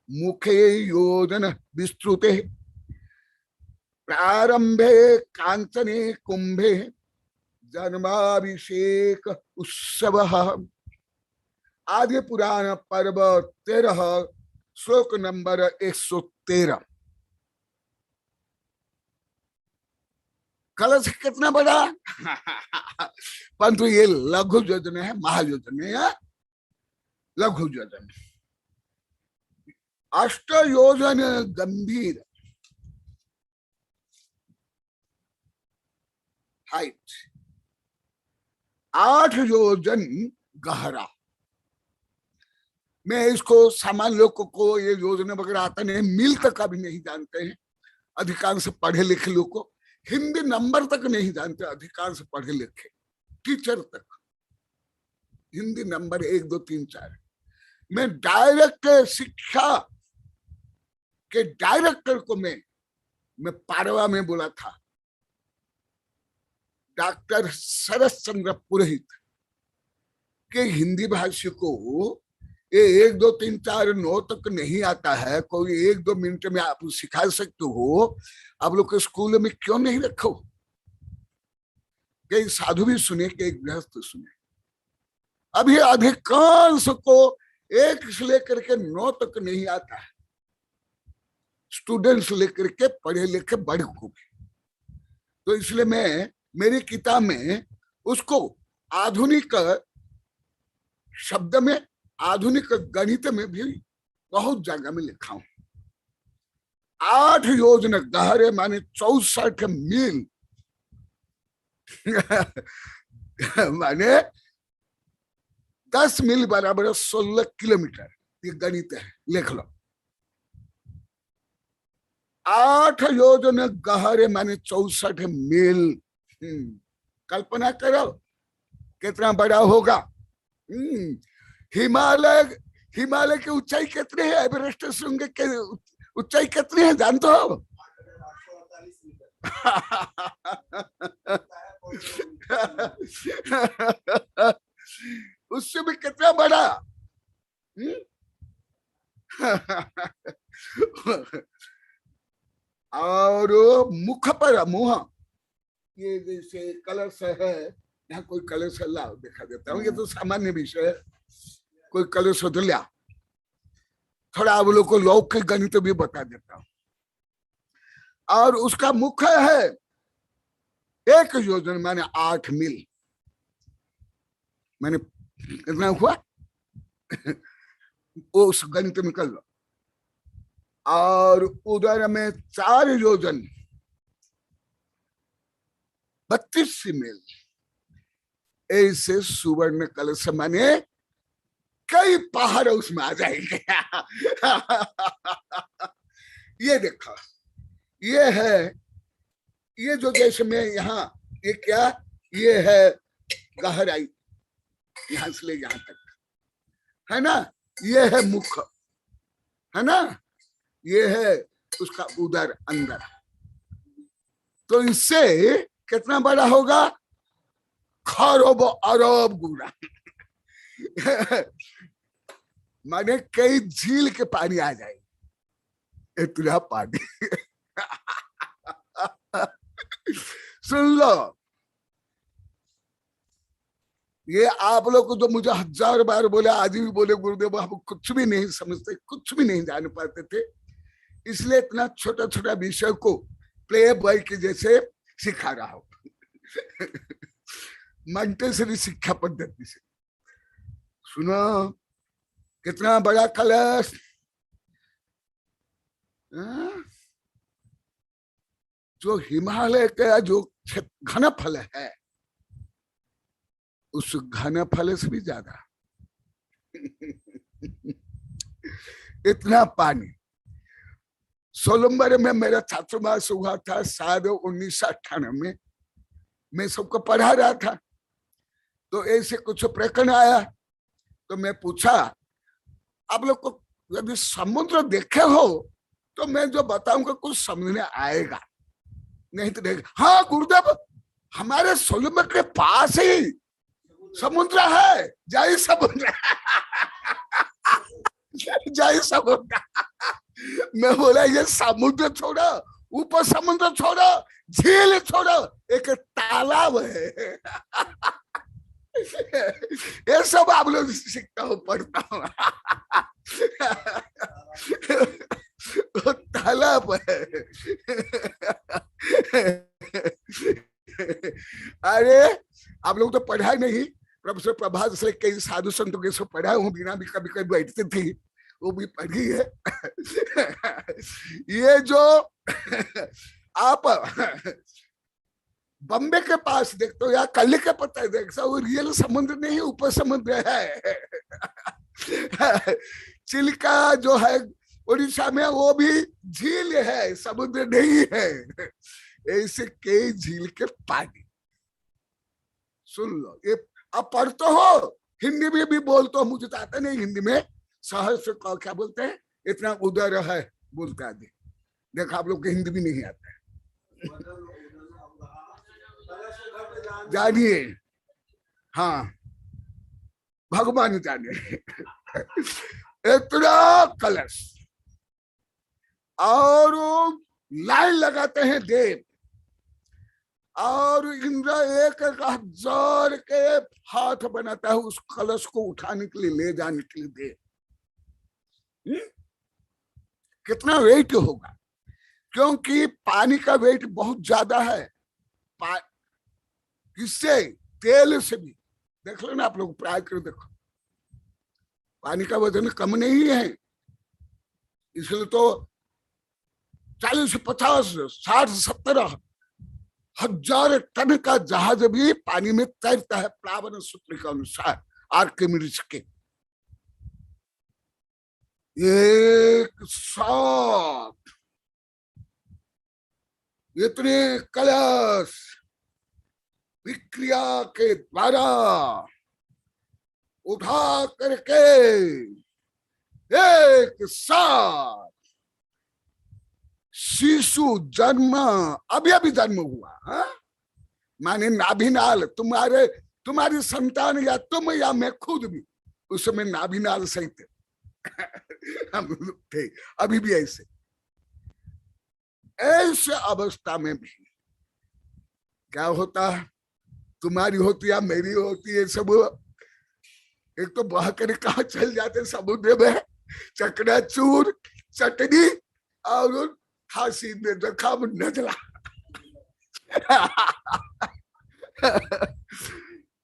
मुखे योजन विस्तृते प्रारंभे कांचने कुंभे जन्माभिषेक उत्सव। आदि पुराण पर्व 13 श्लोक नंबर 113। कलश कितना बड़ा परंतु ये लघु योजन है, महायोजन है। लघु योजन, अष्ट योजन गंभीर हाइट, 8 योजन गहरा। मैं इसको सामान्य लोगों को ये योजना वगैरह आता नहीं, मील तक अभी नहीं जानते हैं अधिकांश पढ़े लिखे लोग को। हिंदी नंबर तक नहीं जानते अधिकांश पढ़े लिखे, टीचर तक हिंदी नंबर 1 2 3 4। मैं डायरेक्ट शिक्षा के डायरेक्टर को मैं पारवा में बोला था, डॉक्टर शरद चंद्र पुरोहित के हिंदी भाषी को ये 1 2 3 4 9 तक नहीं आता है, कोई 1 2 मिनट में आप सिखा सकते हो, आप लोग के स्कूल में क्यों नहीं रखो? कई साधु भी सुने, कई गृहस्थ सुने। अभी अधिकांश को 1 से लेकर के 9 तक नहीं आता है, स्टूडेंट्स लेकर के पढ़े लिखे बड़े को भी। तो इसलिए मैं मेरी किताब में उसको आधुनिक शब्द में, आधुनिक गणित में भी बहुत जगह में लिखा हूं। 8 योजन गहरे माने 64 मील माने 10 मील बराबर 16 किलोमीटर। ये गणित है, लिख लो। 8 योजन गहरे माने 64 मील। कल्पना करो कितना बड़ा होगा। हिमालय की ऊंचाई कितनी है? एवरेस्ट श्रृंग के ऊंचाई कितनी है जानते हो? उससे भी कितना बड़ा। और मुख पर, मुंह ये जैसे कलश है, यहाँ कोई कलश ला दिखा देता हूँ, ये तो सामान्य विषय है। कोई कलश हो तो लिया, थोड़ा आप लोग को लौकिक गणित भी बता देता हूँ। और उसका मुख है 1 योजन माने 8 मील। मैंने कितना हुआ उस गणित में कर लो। और उधर में 4 योजन 32 मील। ऐसे सुवर्ण कलश माने कई पहाड़ उसमें आ जाएंगे। ये देखो, ये है, ये जो जैसे में यहाँ, ये क्या, ये है गहराई, यहां से ले यहां तक, है ना, ये है मुख, है ना, ये है उसका उदर अंदर। तो इससे कितना बड़ा होगा, खरब अरब गुना। माने कई झील के पानी आ जाए, इतना पानी। सुन लो, ये आप लोग को जो मुझे 1000 बार बोले, आज भी बोले गुरुदेव हम कुछ भी नहीं समझते, कुछ भी नहीं जान पाते थे, इसलिए इतना छोटा छोटा विषय को प्ले बॉय के जैसे सिखा रहा हूं। मंटेसरी शिक्षा पद्धति से। सुनो, कितना बड़ा कलश, जो हिमालय का जो घन फल है, उस घन फल से भी ज्यादा इतना पानी। सोलंबर में मेरा छात्रवास हुआ था, शायद 1998 में। मैं सबको पढ़ा रहा था, तो ऐसे कुछ प्रकरण आया, तो मैं पूछा, आप लोग को यदि समुद्र देखे हो तो मैं जो बताऊंगा कुछ समझ में आएगा, नहीं तो देख। हाँ गुरुदेव, हमारे सोलंबर के पास ही समुद्र है, जय समुद्र। जय समुद्र। मैं बोला ये समुद्र छोड़ो, ऊपर समुद्र छोड़ो, झील छोड़ो, एक तालाब है। ये सब आप लोग सीखता हूँ, पढ़ता हूँ। तालाब है। अरे आप लोग तो पढ़ा नहीं, प्रोफेसर प्रभात से कई साधु संतों के सब पढ़ा हूँ, बिना भी कभी कभी बैठते थे, वो भी पढ़ी है। ये जो आप बम्बे के पास देखते हो या कल्ले के पत्ता देखते हो, वो रियल समुद्र नहीं, ऊपर समुद्र है। चिल्का जो है उड़ीसा में, वो भी झील है, समुद्र नहीं है। ऐसे कई झील के पानी। सुन लो, ये अब पढ़ते हो, हिंदी में भी बोलते हो, मुझे तो आता नहीं हिंदी में, सहज से क्या बोलते हैं, इतना उदर है बोलते आदि। देखो आप लोग को हिंदी भी नहीं आता है, जानिए। हाँ, भगवान जाने। इतना कलश, और लाइन लगाते हैं देव, और इंद्र 1000 के हाथ बनाता है उस कलश को उठाने के लिए, ले जाने के लिए देव। कितना वेट होगा, क्योंकि पानी का वेट बहुत ज्यादा है। किससे? तेल से भी। देख लो ना आप लोग, प्राय कर देखो, पानी का वजन कम नहीं है, इसलिए तो 40, 50, 60, 70 हजार टन का जहाज भी पानी में तैरता है, प्लावन सूत्र के अनुसार, आर्किमिडीज के। एक साथ इतने कलश विक्रिया के द्वारा उठा करके एक साथ शिशु जन्म, अभी जन्म हुआ, हा? माने नाभिनाल, तुम्हारी संतान या तुम या मैं खुद भी उसमें नाभिनाल सहित हम थे, अभी भी ऐसे अवस्था में भी क्या होता, तुम्हारी होती या मेरी होती है, सब एक तो बह कर कहा चल जाते समुद्र में, चकनाचूर, चटनी और खांसी में जख्म नजला।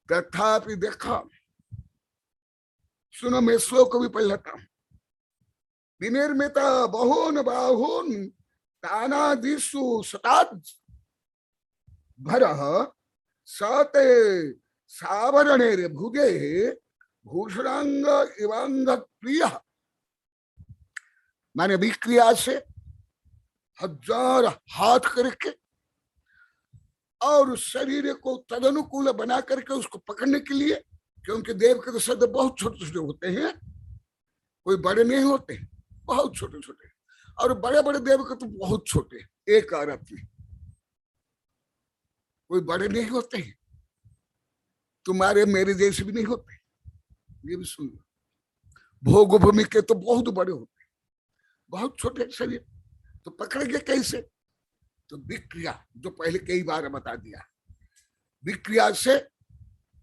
तथापि देखा, सुनो मैं श्लोक भी पढ़ लेता हूं। विनिर्मित बहून बाहून तानादिषु शतात् भरः सते सावरणे भुजे भूषणांग इवांग प्रिय, माने विक्रिया से 1000 हाथ करके और शरीर को तदनुकूल बना करके उसको पकड़ने के लिए, क्योंकि देव के तो शब्द बहुत छोटे छोटे होते हैं, कोई बड़े नहीं होते, बहुत छोटे छोटे, और बड़े बड़े देव के तो बहुत छोटे, एक औरत में, कोई बड़े नहीं होते हैं, तुम्हारे मेरे जैसे भी नहीं होते, ये भी सुन लो। भोग भूमि के तो बहुत बड़े होते, बहुत छोटे शरीर, तो पकड़ेंगे कैसे? तो विक्रिया, जो पहले कई बार बता दिया, विक्रिया से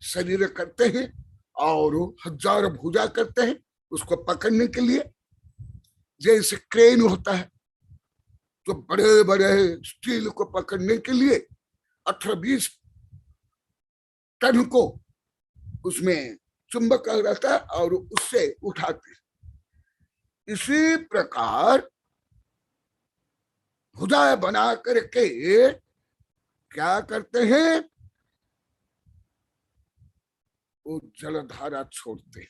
शरीर करते हैं और 1000 भुजा करते हैं उसको पकड़ने के लिए। जैसे क्रेन होता है, तो बड़े बड़े स्टील को पकड़ने के लिए 18-20 टन को उसमें चुंबक रहता है और उससे उठाते हैं। इसी प्रकार भुजा बना करके क्या करते हैं, वो जलधारा छोड़ते हैं।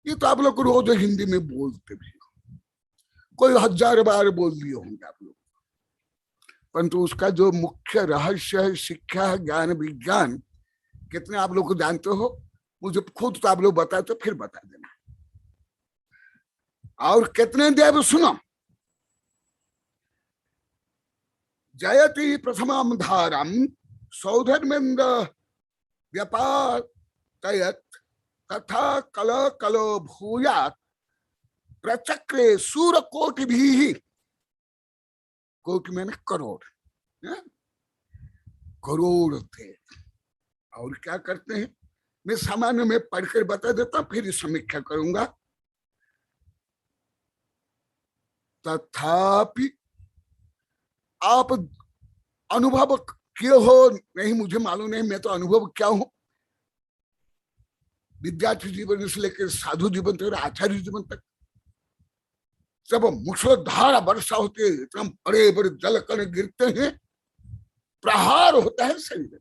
ये तो आप लोग रोज हिंदी में बोलते भी हो, कोई 1000 बार बोल लिए होंगे आप लोग, परंतु उसका जो मुख्य रहस्य है, शिक्षा है, ज्ञान विज्ञान, कितने आप लोग को जानते हो? मुझे खुद तो आप लोग बताए तो फिर बता देना। और कितने देव सुनो, जयति प्रथमाम धारम सौधर्मेन्द्र व्यपातयत तथा कल कलो भूयात प्रचक्रे सूर कोटि भी, कोटि मैंने करोड़, करोड़ थे। और क्या करते हैं, मैं सामान्य में पढ़कर बता देता हूं, फिर समीक्षा करूंगा। तथापि आप अनुभव किए हो नहीं, मुझे मालूम नहीं, मैं तो अनुभव क्या हूं, विद्यार्थी जीवन से लेकर साधु जीवन तक, आचार्य जीवन तक, जब मुसलधारा वर्षा होती है, इतना बड़े बड़े जल कण गिरते हैं, प्रहार होता है शरीर,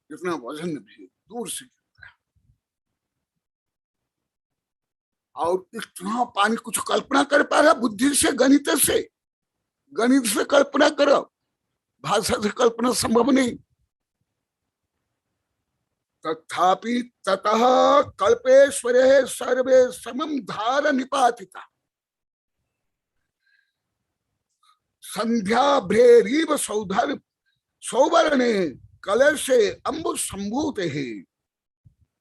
इतना वजन भी दूर से गिरता है, और इतना पानी कुछ कल्पना कर पा रहा, बुद्धि से, गणित से कल्पना करो, भाषा से कल्पना संभव नहीं। तथापि ततः कल्पेश्वरे सर्वे समम धार निपातिता, संध्या भ्रेरीव सौधर सौवर्णे कलशे अम्बु संभूते है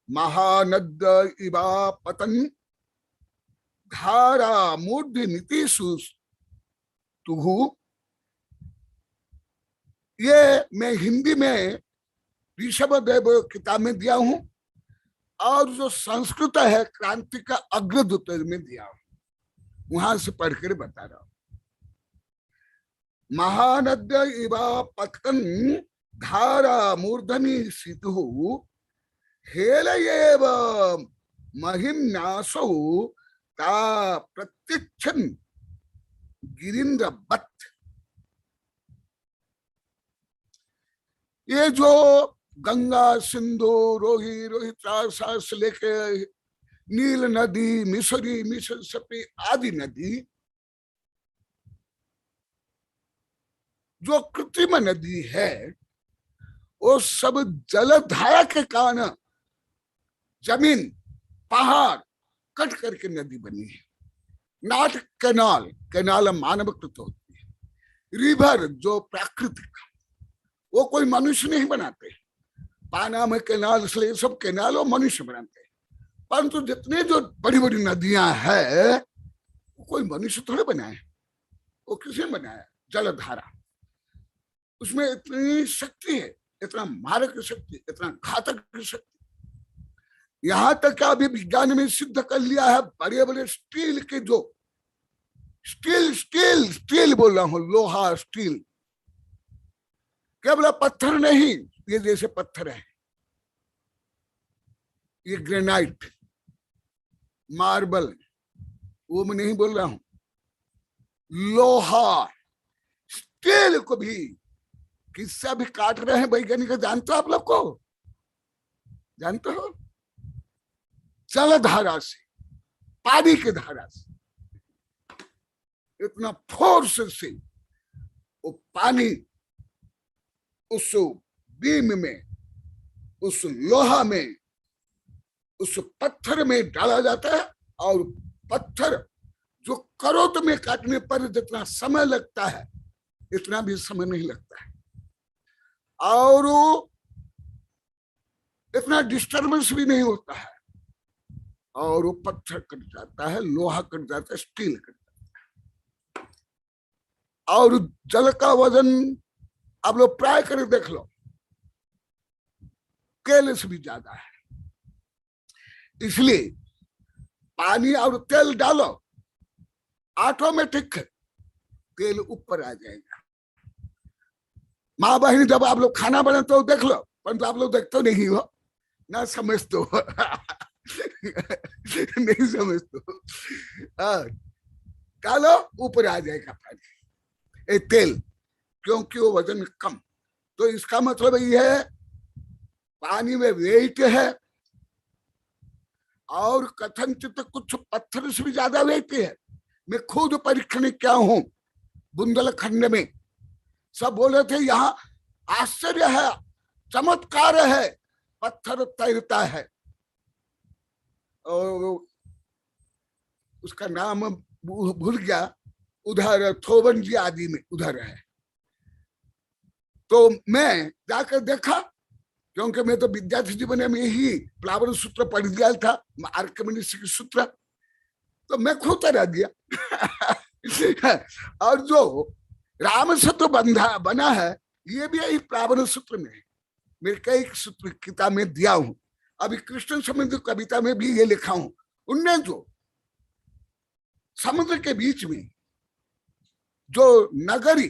महानद इवा पतन धारा मूर्धि नीतिषु तुहु। ये मैं हिंदी में ऋषभ देव किताब में दिया हूं, और जो संस्कृत है क्रांति का अग्रदूत में दिया हूं, वहां से पढ़कर बता रहा हूं। महानद इवा पतन धारा मूर्धनि सितु हेलयेव महिम्नासौ ता प्रत्यक्षन् गिरीन्द्र बत। ये जो गंगा, सिंधु, रोही, रोहित्रासा से लेके नील नदी, मिसरी, मिसिसिपी आदि नदी, जो कृत्रिम नदी है, वो सब जलधारा के कारण जमीन, पहाड़ कट करके नदी बनी है। नॉट कैनाल, कैनाल मानवकृत होती है। रिवर जो प्राकृतिक, वो कोई मनुष्य नहीं बनाते। पाना में कैनाल, इसलिए सब कैनाल और मनुष्य बनाते हैं, परंतु जितने जो बड़ी बड़ी नदियां हैं, वो कोई मनुष्य थोड़े बनाए, वो किसने बनाया? जलधारा। उसमें इतनी शक्ति है, इतना मारक शक्ति, इतना घातक शक्ति, यहां तक कि अभी विज्ञान में सिद्ध कर लिया है। बड़े बड़े स्टील के जो स्टील बोल रहा हूं, लोहा, स्टील, केवल पत्थर नहीं, ये जैसे पत्थर है, ये ग्रेनाइट, मार्बल, वो मैं नहीं बोल रहा हूं, लोहा, स्टील को भी किससे अभी काट रहे हैं वैज्ञानिक, जानते हो आप लोग को? जानते हो? जल धारा से, पानी की धारा से, इतना फोर्स से वो पानी उस बीम में, उस लोहा में, उस पत्थर में डाला जाता है, और पत्थर जो करोत में काटने पर जितना समय लगता है इतना भी समय नहीं लगता है, और इतना डिस्टर्बेंस भी नहीं होता है, और वो पत्थर कट जाता है, लोहा कट जाता है, स्टील कट जाता है। और जल का वजन आप लोग प्राय कर देख लो, केले से भी ज्यादा है। इसलिए पानी और तेल डालो, ऑटोमेटिक तेल ऊपर आ जाएगा। माँ बहन जब आप लोग खाना बनाते हो देख लो, परंतु आप लोग देखते नहीं हो, ना समझते हो नहीं समझते हो। डालो ऊपर आ जाएगा पानी, तेल, क्योंकि वो वजन कम। तो इसका मतलब ये है पानी में वेट है, और कथनचित कुछ पत्थर से भी ज्यादा वेट है। मैं खुद परीक्षण किया हूं बुंदेलखंड में, सब बोले थे यहाँ आश्चर्य है, चमत्कार है, पत्थर तैरता है। और उसका नाम भूल गया, उधर थोबनजी आदि में उधर है। तो मैं जाकर देखा, क्योंकि मैं तो विद्यार्थी जीवन में ही प्लावन सूत्र पढ़ दिया था, आर्किमिडीज की सूत्र, तो मैं खुद रह दिया और जो राम सूत्र बना है ये भी यही प्लावन सूत्र में है। मेरे कई सूत्र किताब में दिया हूं, अभी कृष्ण संबंधी कविता में भी ये लिखा हूं। उनने जो समुद्र के बीच में जो नगरी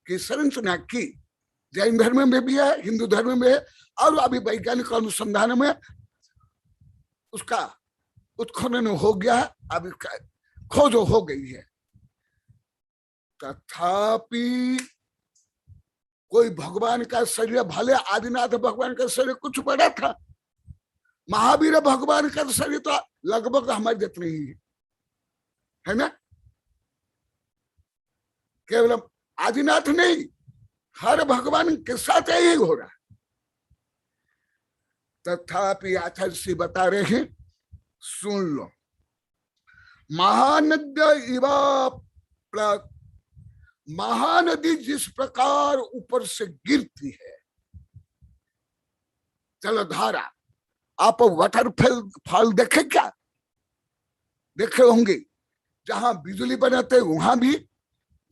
की संरचना की, जैन धर्म में भी है, हिंदू धर्म में है, और अभी वैज्ञानिक अनुसंधान में उसका उत्खनन हो गया है, अभी खोज हो गई है। तथापि कोई भगवान का शरीर, भले आदिनाथ भगवान का शरीर कुछ बड़ा था, महावीर भगवान का शरीर तो लगभग हमारे जितना ही है ना। केवल आदिनाथ नहीं, हर भगवान के साथ यही हो रहा है। तथापि आचार्य से बता रहे हैं, सुन लो, महानद्य इवा, महानदी जिस प्रकार ऊपर से गिरती है, जलधारा, आप वाटरफॉल देखे क्या? देखे होंगे, जहां बिजली बनाते वहां भी,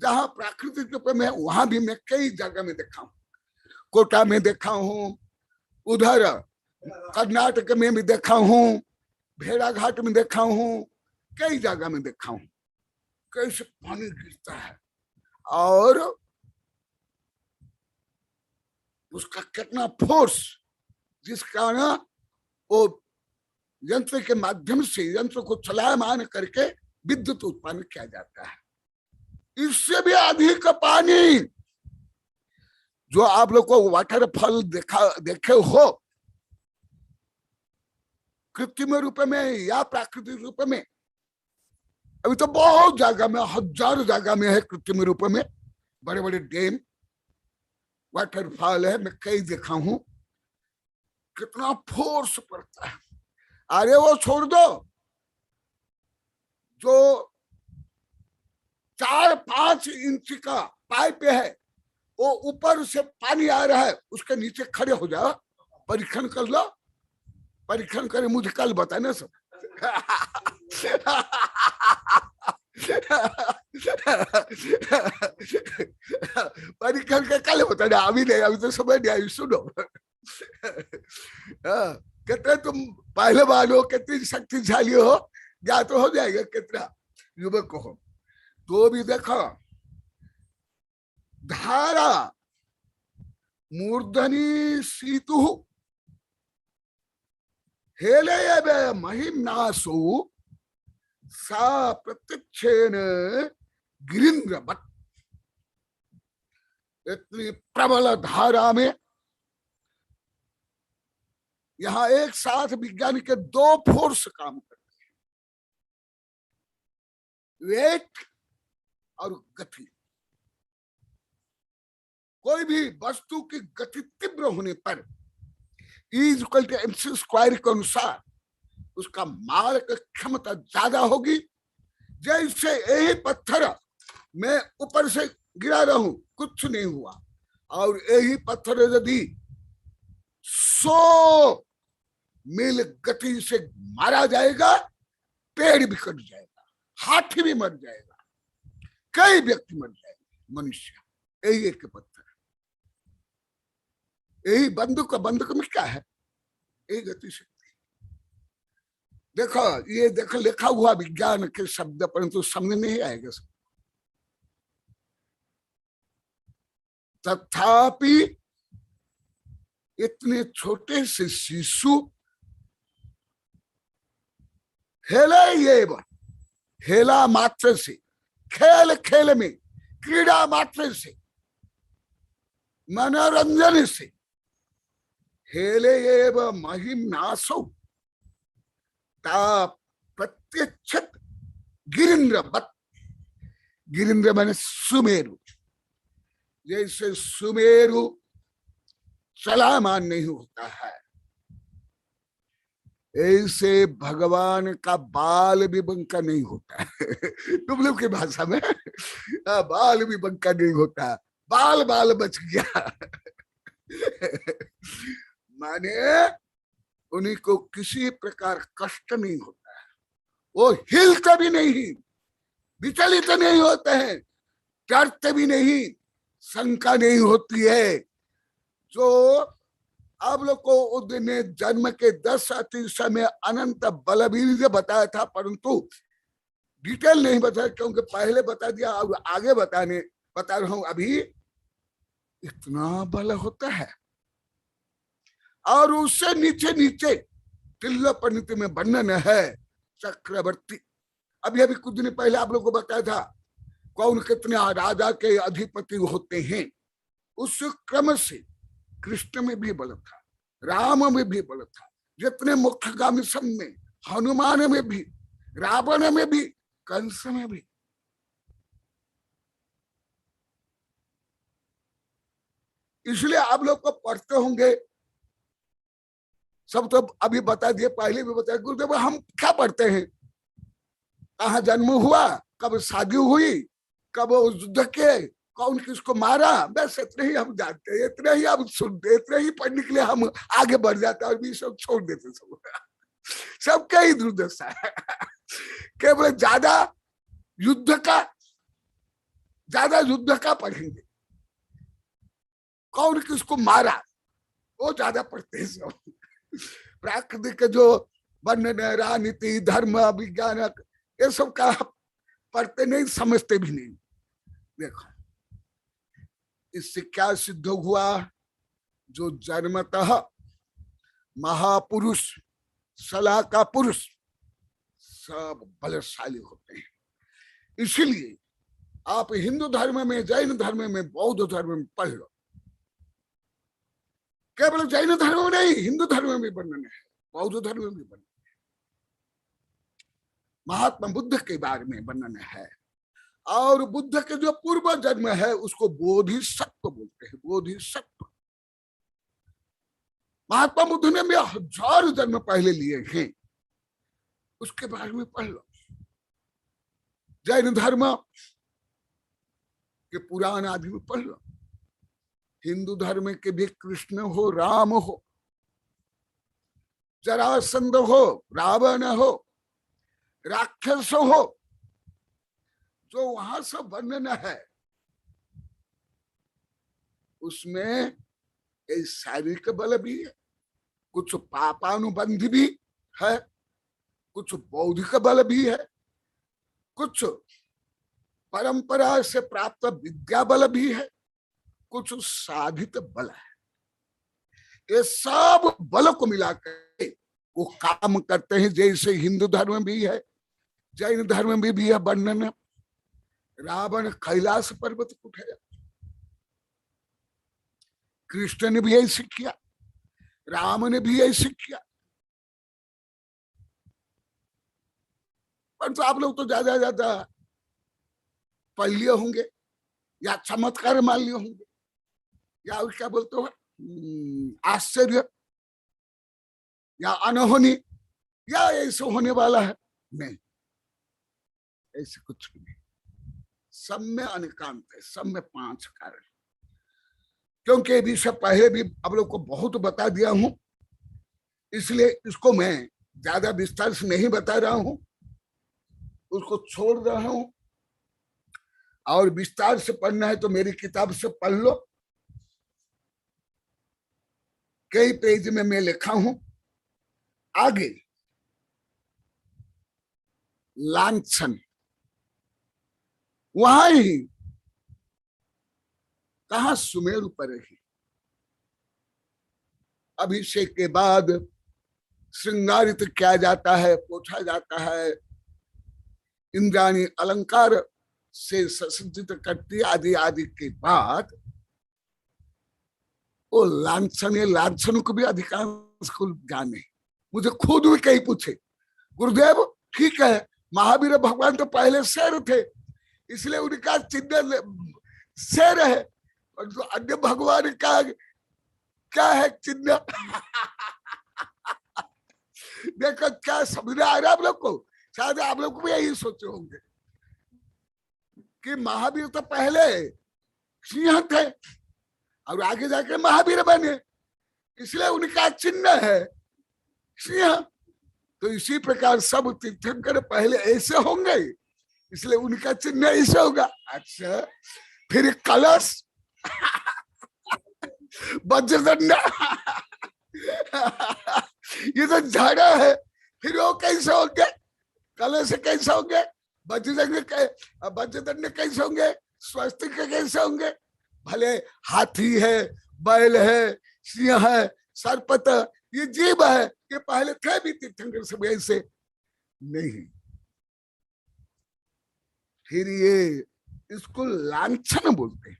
जहां प्राकृतिक रूप में वहां भी मैं कई जगह में देखा हूं। कोटा में देखा हूं, उधर कर्नाटक में भी देखा हूं, भेड़ाघाट में देखा हूं, कई जगह में देखा हूं कैसे पानी गिरता है, और उसका कितना फोर्स, जिस कारण वो यंत्र के माध्यम से यंत्र को चलायमान करके विद्युत उत्पन्न किया जाता है। इससे भी अधिक पानी जो आप लोग को वाटरफॉल देखे हो, कृत्रिम रूप में या प्राकृतिक रूप में, अभी तो बहुत जगह में, हजारों जगह में है कृत्रिम रूप में, बड़े बड़े डैम, वाटरफॉल है, मैं कई देखा हूं। कितना फोर्स पड़ता है। अरे वो छोड़ दो, जो 4-5 इंच का पाइप है, वो ऊपर से पानी आ रहा है, उसके नीचे खड़े हो जाओ, परीक्षण कर लो, परीक्षण करे, मुझे कल बताना सब परीक्षण का कल बताना, अभी नहीं, अभी तो समझ नहीं आई। सुनो कितने तुम पहले बार हो, कितनी शक्तिशाली हो, या तो हो जाएगा कितना युवक हो। तो भी देखो, धारा मूर्धनी सीतु हेले महिम्नासु सा प्रत्यक्षेन गिरीन्द्रवत्। इतनी प्रबल धारा में यहाँ एक साथ विज्ञान के दो फोर्स काम करते हैं, वेट और गति। कोई भी वस्तु की गति तीव्र होने पर E=mc² के अनुसार उसका मार की क्षमता ज्यादा होगी। जैसे यही पत्थर मैं ऊपर से गिरा रहा हूं, कुछ नहीं हुआ, और यही पत्थर यदि 100 मील गति से मारा जाएगा, पेड़ भी कट जाएगा, हाथी भी मर जाएगा, कई व्यक्ति मर जाएंगे, मनुष्य। यही एक पत्थर, यही बंदूक में क्या है, यही गति शक्ति। देखो ये देखो लिखा हुआ विज्ञान के शब्द, परंतु समझ नहीं आएगा सब। तथापि इतने छोटे से शिशु हेला मात्र से, खेल खेल में, क्रीड़ा मात्र से, मनोरंजन से, हेले एव महिम्नासौ ता प्रत्यक्षत गिरिन्द्रवत्। गिरिन्द्र माने सुमेरु। जैसे सुमेरु चलामान नहीं होता है, ऐसे भगवान का बाल भी बंका नहीं होता है। तुम लोग की भाषा में बाल भी बंका नहीं होता, बाल बाल बच गया। माने उन्हीं को किसी प्रकार कष्ट नहीं होता है, वो हिलते भी नहीं, विचलित नहीं होते हैं, डरते भी नहीं, शंका नहीं होती है। जो आप लोग को उस दिन जन्म के 10 अतिशय में अनंत बलवीर बताया था, परंतु डिटेल नहीं बताया, क्योंकि पहले बता दिया, अब आगे बता रहा हूं। अभी इतना बल होता है, और उससे नीचे नीचे तिल्ल परिणति में वर्णन है चक्रवर्ती। अभी कुछ दिन पहले आप लोग को बताया था कौन कितने राजा के अधिपति होते हैं। उस क्रम से कृष्ण में भी बल था, राम में भी बल था, जितने मुख्यगामी सब में, हनुमान में भी, रावण में भी, कंस में भी। इसलिए आप लोग को पढ़ते होंगे सब, तो अभी बता दिए, पहले भी बताया। गुरुदेव हम क्या पढ़ते हैं, कहाँ जन्म हुआ, कब शादी हुई, कब युद्ध के, कौन किसको मारा, बस इतने ही हम जानते हैं, इतने ही हम सुनते, इतने ही पढ़ने के लिए हम आगे बढ़ जाते हैं, और भी सब छोड़ देते। सबका ही दुर्दशा है। केवल ज्यादा युद्ध का पढ़ेंगे, कौन किसको मारा वो ज्यादा पढ़ते हैं सब। प्राकृतिक जो वर्णन, राजनीति, धर्म, विज्ञान, ये सब का पढ़ते नहीं, समझते भी नहीं। देखो इससे क्या सिद्ध हुआ, जो जन्मतः महापुरुष, सलाह का पुरुष, सब बलशाली होते हैं। इसीलिए आप हिंदू धर्म में, जैन धर्म में, बौद्ध धर्म में पढ़ लो। केवल जैन धर्म में नहीं, हिंदू धर्म में भी वर्णन है, बौद्ध धर्म में भी वर्णन है। महात्मा बुद्ध के बारे में वर्णन है, और बुद्ध के जो पूर्व जन्म है उसको बोधिसत्व बोलते हैं। बोधिसत्व महात्मा बुद्ध ने भी 1000 जन्म पहले लिए हैं, उसके बारे में पढ़ लो। जैन धर्म के पुराण आदि में पढ़ लो। हिंदू धर्म के भी कृष्ण हो, राम हो, जरासंध हो, रावण हो, राक्षस हो, जो वहां सब वर्णन है उसमें एक शारीरिक बल भी है, कुछ पापानुबंध भी है, कुछ बौद्धिक बल भी है, कुछ परंपरा से प्राप्त विद्या बल भी है, कुछ साधित बल है। ये सब बल को मिलाकर वो काम करते हैं। जैसे हिंदू धर्म में भी है, जैन धर्म में भी है वर्णन। रावण कैलाश पर्वत को उठाया, कृष्ण ने भी ऐसे किया, राम ने भी ऐसे किया। परंतु आप लोग तो ज्यादा ज्यादा पढ़ लिए होंगे या चमत्कार मान लिए होंगे या क्या बोलते हो आश्चर्य या अनहोनी या ऐसे होने वाला है। नहीं, ऐसे कुछ भी नहीं। सब में अनिकांत है, सब में 5 कारण। क्योंकि ये विषय पहले भी आप लोग को बहुत बता दिया हूं, इसलिए इसको मैं ज्यादा विस्तार से नहीं बता रहा हूं, उसको छोड़ रहा हूं। और विस्तार से पढ़ना है तो मेरी किताब से पढ़ लो, कई पेज में मैं लिखा हूं। आगे लांछन, वहां ही कहा सुमेरु पर ही अभिषेक के बाद श्रृंगारित किया जाता है, पोछा जाता है, इंद्राणी अलंकार से सज्जित करती आदि आदि के बाद वो लांछन, लांछन को भी अधिकांश को जाने। मुझे खुद भी कहीं पूछे, गुरुदेव ठीक है महावीर भगवान तो पहले शेर थे इसलिए उनका चिन्ह शेर है, और जो अन्य भगवान का क्या है चिन्ह देखो क्या समझ आ रहा है आप लोग को। शायद आप लोग भी यही सोचे होंगे कि महावीर तो पहले सिंह थे और आगे जाके महावीर बने, इसलिए उनका चिन्ह है सिंह। तो इसी प्रकार सब तीर्थंकर पहले ऐसे होंगे, इसलिए उनका चिन्ह ऐसे होगा। अच्छा, फिर कलश वज्रदंड ये तो झाड़ा है, फिर वो कैसे होंगे, कलश कैसे होंगे, वज्रदंड कैसे होंगे, स्वस्तिक कैसे होंगे। भले हाथी है, बैल है, सिंह है, सर्पत, ये जीव है, ये पहले थे भी तीर्थंकर सब ऐसे नहीं। फिर ये इसको लांछन बोलते हैं।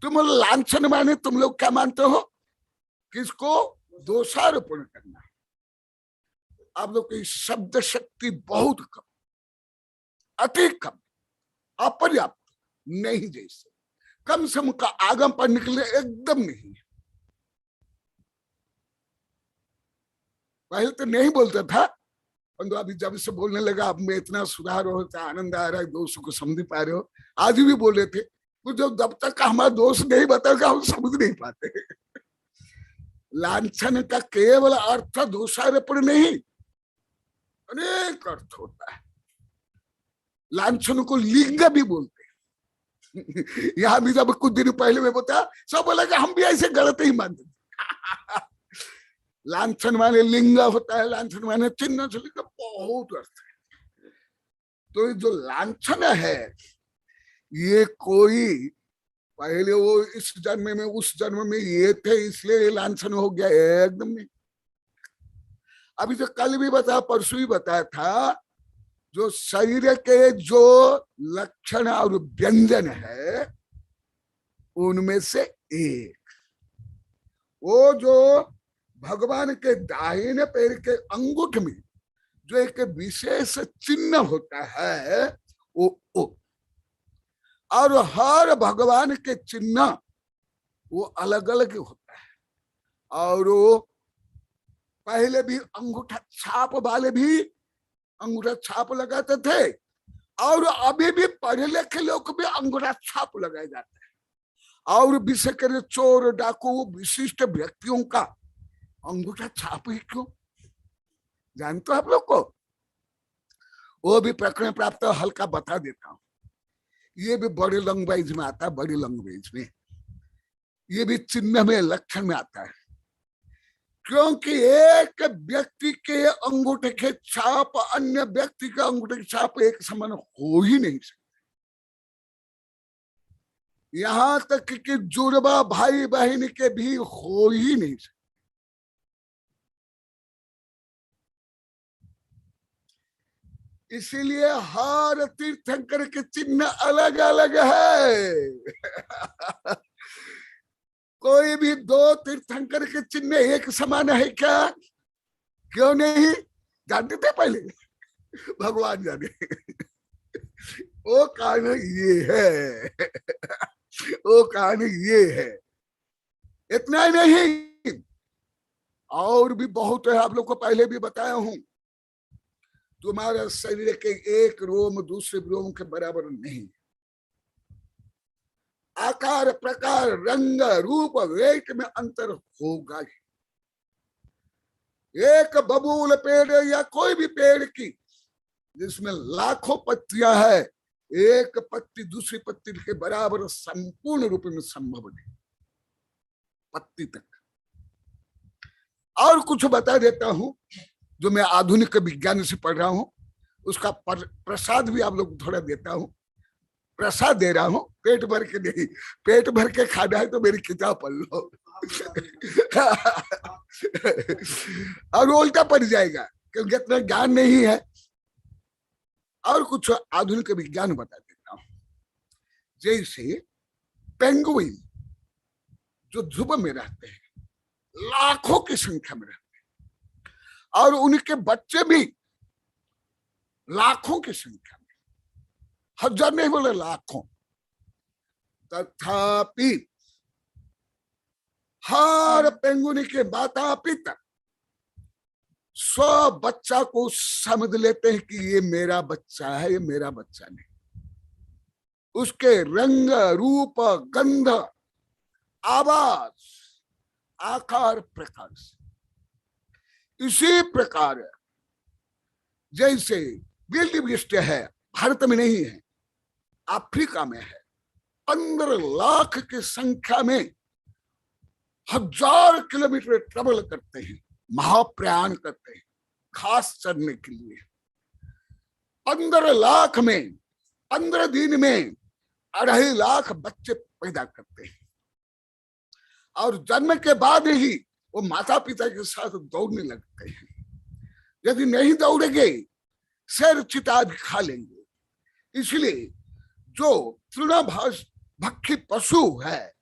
तुम लांछन माने तुम लोग क्या मानते हो, किसको दोषारोपण करना। आप लोग की शब्द शक्ति बहुत कम, अति कम, अपर्याप्त नहीं, जैसे कम सम का आगम पढ़ने के लिए एकदम नहीं। पहले तो नहीं बोलता था, परंतु अभी जब से बोलने लगा अब में इतना सुधार होता है, आनंद आ रहा है, दोस्तों को समझ पा रहे हो। आज भी बोल रहे थे तो जब तक हमारा दोस्त नहीं बताएगा हम समझ नहीं पाते। लांछन का केवल अर्थ दोषारोपण नहीं, अनेक अर्थ होता है। लांछन को लिंग भी बोलते हैं। यहां भी जब कुछ दिन पहले मैं बताया, सब बोला कि हम भी ऐसे गलत ही मानते। लांछन माने लिंग होता है, लांछन माने चिन्ह से लिंग, बहुत अर्थ है। तो ये जो लांछन है ये कोई पहले वो इस जन्म में उस जन्म में ये थे इसलिए लांछन हो गया, एकदम नहीं। अभी तो कल भी बताया, परसों भी बताया था, जो शरीर के जो लक्षण और व्यंजन है उनमें से एक, वो जो भगवान के दाहिने पैर के अंगूठ में जो एक विशेष चिन्ह होता है वो और हर भगवान के चिन्ह वो अलग अलग होता है। और वो पहले भी अंगूठा छाप वाले भी अंगूठा छाप लगाते थे, और अभी भी पढ़े लिखे लोग भी अंगूठा छाप लगाए जाते हैं। और विशेष कर चोर डाकू विशिष्ट व्यक्तियों का अंगूठा छाप ही क्यों, जानते हो आप लोग को? वो भी प्रकरण प्राप्त हल्का बता देता हूं। ये भी बड़ी लैंग्वेज में आता है, बड़ी लैंग्वेज में ये भी चिन्ह में लक्षण में आता है। क्योंकि एक व्यक्ति के अंगूठे के छाप अन्य व्यक्ति का अंगूठे के छाप एक समान हो ही नहीं सकते। यहां तक कि जुड़वा भाई बहन के भी हो ही नहीं सकते। इसीलिए हर तीर्थंकर के चिन्ह अलग अलग है। कोई भी दो तीर्थंकर के चिन्ह एक समान है क्या? क्यों नहीं? जानते थे पहले? भगवान जाने। वो कारण ये है, वो कारण ये है। इतना ही नहीं, और भी बहुत है। आप लोग को पहले भी बताया हूं, तुम्हारा शरीर के एक रोम दूसरे रोम के बराबर नहीं। आकार, प्रकार, रंग, रूप, वेट में अंतर होगा ही। एक बबूल पेड़ या कोई भी पेड़ की जिसमें लाखों पत्तियां है, एक पत्ती दूसरी पत्ती के बराबर संपूर्ण रूप में संभव नहीं, पत्ती तक। और कुछ बता देता हूं जो मैं आधुनिक विज्ञान से पढ़ रहा हूं, उसका प्रसाद भी आप लोग थोड़ा देता हूं। प्रसाद दे रहा हूं, पेट भर के नहीं। पेट भर के खाना है तो मेरी किताब पढ़ लो। और उल्टा पड़ जाएगा क्योंकि इतना ज्ञान नहीं है। और कुछ आधुनिक विज्ञान बता देता हूं। जैसे पेंगुइन जो ध्रुव में रहते हैं, लाखों की संख्या में रहते हैं, और उनके बच्चे भी लाखों की संख्या में, हजार नहीं बोले लाखों। तथापि हर पेंगुइन के माता पिता स्व बच्चा को समझ लेते हैं कि ये मेरा बच्चा है, ये मेरा बच्चा नहीं। उसके रंग, रूप, गंध, आवाज, आकार, प्रकार से। इसी प्रकार जैसे विल्डेबेस्ट है, भारत में नहीं है, अफ्रीका में है। 15 लाख की संख्या में 1000 किलोमीटर ट्रेवल करते हैं, महाप्रयाण करते हैं खास चढ़ने के लिए। 15 लाख में 15 दिन में 2.5 लाख बच्चे पैदा करते हैं, और जन्म के बाद ही वो माता पिता के साथ दौड़ने लगते हैं। यदि नहीं दौड़ेंगे शेर चिता भी खा लेंगे। इसलिए जो तृणभक्षी पशु है,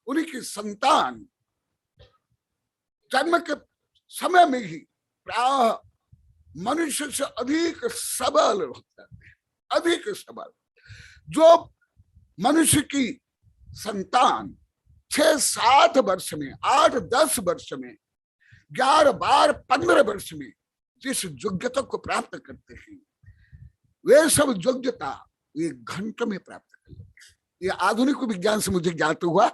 उनकी संतान जन्म के समय में ही प्राय मनुष्य से अधिक सबल होते हैं, अधिक सबल। जो मनुष्य की संतान 6-7 वर्ष में, 8-10 वर्ष में, 11-12-15 वर्ष में जिस योग्यता को प्राप्त करते हैं, वे सब योग्यता 1 घंटे में प्राप्त कर लेते। ये आधुनिक विज्ञान से मुझे ज्ञात हुआ।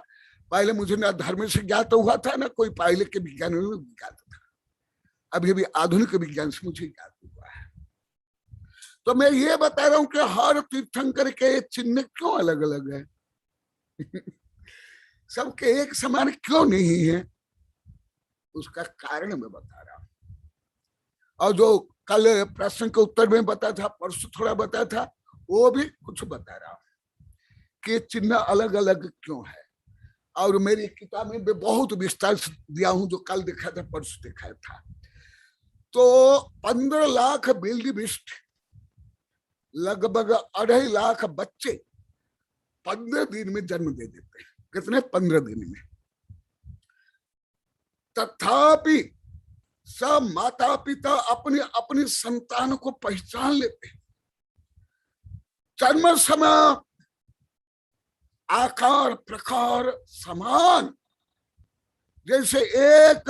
पहले मुझे ना धर्म से ज्ञात हुआ था, ना कोई पहले के विज्ञान में ज्ञात था। अभी भी आधुनिक विज्ञान से मुझे ज्ञात हुआ है। तो मैं ये बता रहा हूं कि हर तीर्थंकर के चिन्ह क्यों अलग अलग है। सबके एक समान क्यों नहीं है, उसका कारण मैं बता रहा हूं। और जो कल प्रश्न के उत्तर में बता था, परसों थोड़ा बता था, वो भी कुछ बता रहा हूं कि चिन्ह अलग अलग क्यों है। और मेरी किताब में भी बहुत विस्तार से दिया हूं, जो कल देखा था, परसों देखा था। तो 15 लाख विल्डेबेस्ट, लगभग 2.5 लाख बच्चे 15 दिन में जन्म दे देते हैं। कितने? 15 दिन में। तथापि सब माता पिता अपने अपनी संतान को पहचान लेते हैं। जन्म समय आकार प्रकार समान। जैसे 1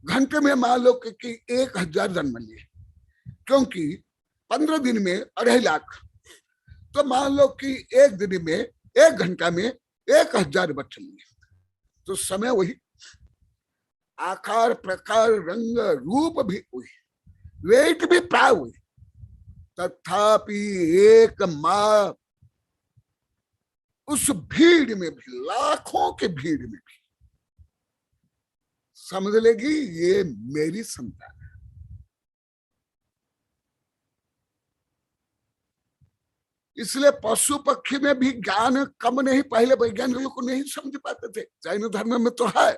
घंटे में मान लो कि 1000 जन्म लिए, क्योंकि 15 दिन में 2.5 लाख, तो मान लो कि 1 दिन में 1 घंटा में 1000 बच्चे लिए। तो समय वही, आकार प्रकार रंग रूप भी वही, वेट भी प्राय वही। तथापि एक माँ उस भीड़ में भी, लाखों के भीड़ में भी समझ लेगी ये मेरी संतान है। इसलिए पशु पक्षी में भी ज्ञान कम नहीं। पहले वैज्ञानिक लोग को नहीं समझ पाते थे। जैन धर्म में तो है,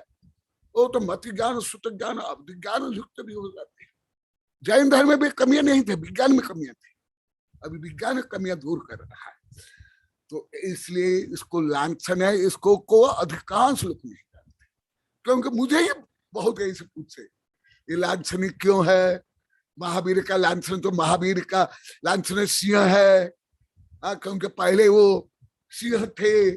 वो तो मति ज्ञान, सुत ज्ञान, अवधि ज्ञान युक्त भी हो जाते हैं। जैन धर्म में भी कमियां नहीं थे, विज्ञान में कमियां थी। अभी विज्ञान कमियां दूर कर रहा है, तो इसलिए इसको लांछन है। इसको को अधिकांश लोग नहीं क्योंकि मुझे ही बहुत ऐसे पूछे ये लांछनी क्यों है, महावीर का लांछन तो महावीर का लांछन सिंह है, क्योंकि पहले वो सिंह थे,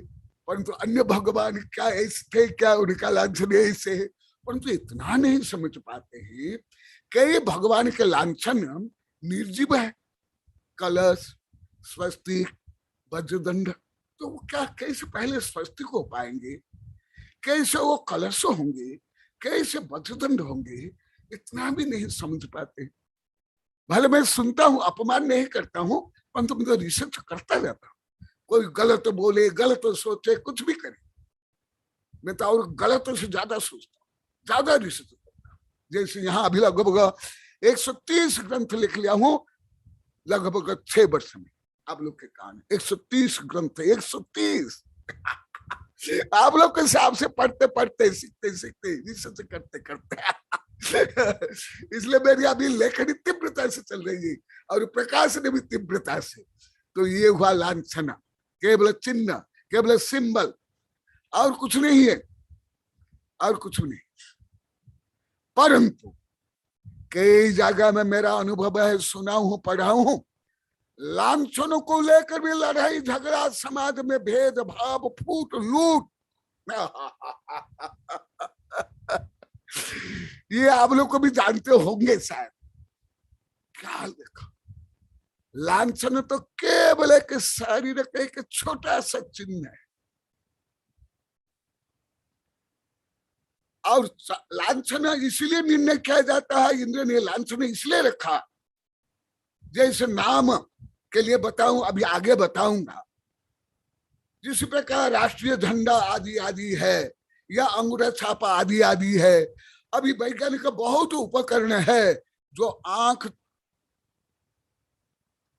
परंतु अन्य भगवान क्या ऐसे थे क्या उनका लांछन ऐसे है, परंतु इतना नहीं समझ पाते हैं कि भगवान के लांछन निर्जीव है, कलश, स्वस्तिक, वज्रदंड, तो वो क्या कैसे पहले स्वस्तिक हो पाएंगे, कैसे वो कलश होंगे, कैसे वज्रदंड होंगे, इतना भी नहीं समझ पाते। भले मैं सुनता हूं, अपमान नहीं करता हूं, परंतु मैं तो रिसर्च करता रहता हूं। कोई गलत बोले, गलत सोचे, कुछ भी करे, मैं तो और गलत से ज्यादा सोचता हूँ, ज्यादा रिसर्च करता हूँ। जैसे यहाँ अभी लगभग 130 ग्रंथ लिख लिया हूं लगभग 6 वर्ष में, आप लोग के कान 130 ग्रंथ, 130 आप लोग के हिसाब से पढ़ते पढ़ते, सीखते सीखते, रिसर्च करते करते इसलिए मेरी अभी लेखनी तीव्रता से चल रही है और प्रकाश ने भी तीव्रता से। तो ये हुआ लांछना, केवल चिन्ह, केवल सिंबल, और कुछ नहीं है, और कुछ नहीं। परंतु कई जगह में मेरा अनुभव है, सुना हूं, पढ़ा हूं, लांछनों को लेकर भी लड़ाई झगड़ा, समाज में भेद भाव, फूट लूट ये आप लोग को भी जानते होंगे शायद। क्या देखो, लांछन तो केवल एक शारीर का एक छोटा सा चिन्ह है, और लांछन इसलिए निर्णय किया जाता है, इंद्र ने लांछन इसलिए रखा, जैसे नाम के लिए बताऊं, अभी आगे बताऊंगा, जिस प्रकार राष्ट्रीय झंडा आदि आदि है या अंगूठा छापा आदि आदि है। अभी वैज्ञानिक बहुत उपकरण है जो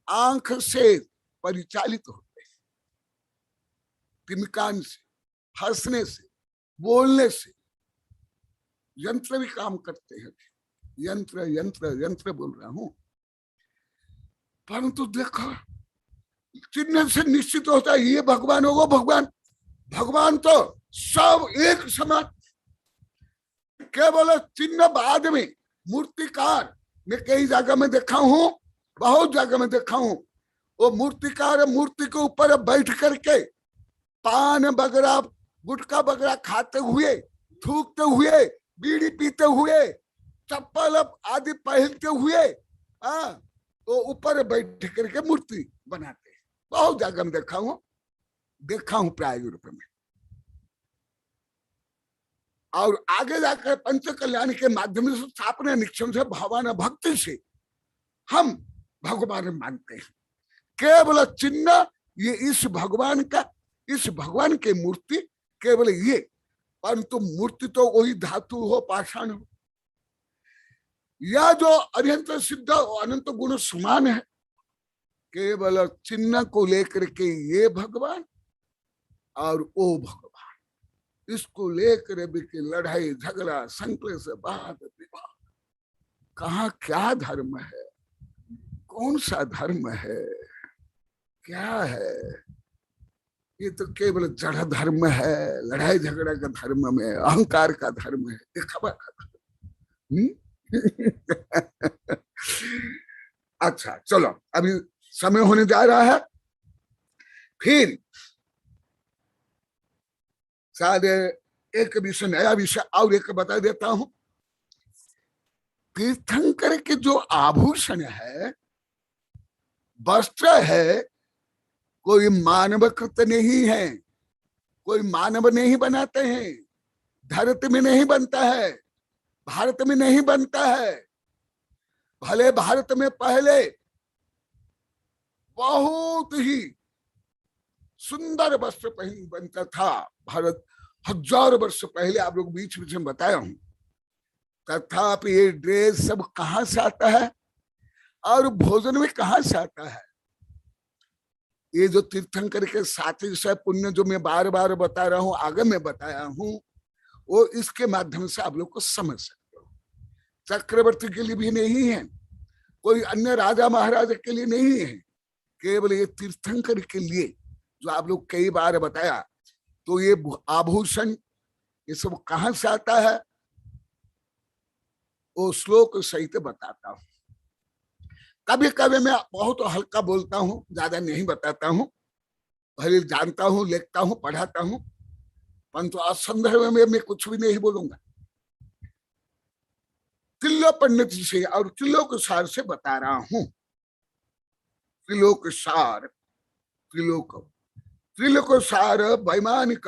आंख से परिचालित होते हैं, तिनकान से, हंसने से, बोलने से, यंत्र भी काम करते हैं, यंत्र यंत्र यंत्र बोल रहा हूं। परंतु देखो, चिन्ह से निश्चित होता है ये भगवान होगा, भगवान, भगवान तो सब एक समान, केवल चिन्ह बाद में। मूर्तिकार मैं कई जगह में देखा हूं, बहुत जगह में देखा हूं, वो मूर्तिकार मूर्ति के ऊपर बैठ करके पान वगैरह, गुटखा वगैरह खाते हुए, थूकते हुए, बीड़ी पीते हुए, चप्पल आदि पहनते हुए, वो ऊपर बैठ करके मूर्ति बनाते हैं। बहुत जगह में देखा हूं प्राय यूरोप में। और आगे जाकर पंच कल्याण के माध्यम से स्थापना निक्षम से भावना भक्ति से हम भगवान मानते हैं। केवल चिन्ह ये इस भगवान का, इस भगवान की मूर्ति केवल ये, परंतु मूर्ति तो वही धातु हो, पाषाण हो, या जो अत्यंत सिद्ध अनंत गुण समान है। केवल चिन्ह को लेकर के ये भगवान और वो भगवान, इसको लेकर भी की लड़ाई झगड़ा, संकल्प, वाद विवाद, कहाँ क्या धर्म है, कौन सा धर्म है, क्या है? ये तो केवल जड़ धर्म है, लड़ाई झगड़ा का धर्म में, अहंकार का धर्म है, दिखावा का धर्म। अच्छा चलो, अभी समय होने जा रहा है, फिर शायद एक विषय, नया विषय और एक बता देता हूं। तीर्थंकर के जो आभूषण है, वस्त्र है, कोई मानवकृत नहीं है, कोई मानव नहीं बनाते हैं, धरती में नहीं बनता है, भारत में नहीं बनता है। भले भारत में पहले बहुत ही सुंदर वस्त्र पहन बनता था, भारत 1000 वर्ष पहले, आप लोग बीच बीच में बताया हूं, तथापि ये ड्रेस सब कहां से आता है और भोजन में कहां से आता है? ये जो तीर्थंकर के साथी से पुण्य जो मैं बार बार बता रहा हूं, आगे मैं बताया हूं, वो इसके माध्यम से आप लोग को समझ सकते हो। चक्रवर्ती के लिए भी नहीं है, कोई अन्य राजा महाराजा के लिए नहीं है, केवल ये तीर्थंकर के लिए, जो आप लोग कई बार बताया। तो ये आभूषण ये सब कहां से आता है, वो श्लोक सहित बताता हूं। कभी कभी मैं बहुत हल्का बोलता हूं, ज्यादा नहीं बताता हूं, भले जानता हूं, लिखता हूं, पढ़ाता हूं, परंतु आज संदर्भ में मैं कुछ भी नहीं बोलूंगा। त्रिलोक पंडित से और त्रिलोक सार से बता रहा हूं। त्रिलोक सार, त्रिलोक सार वैमानिक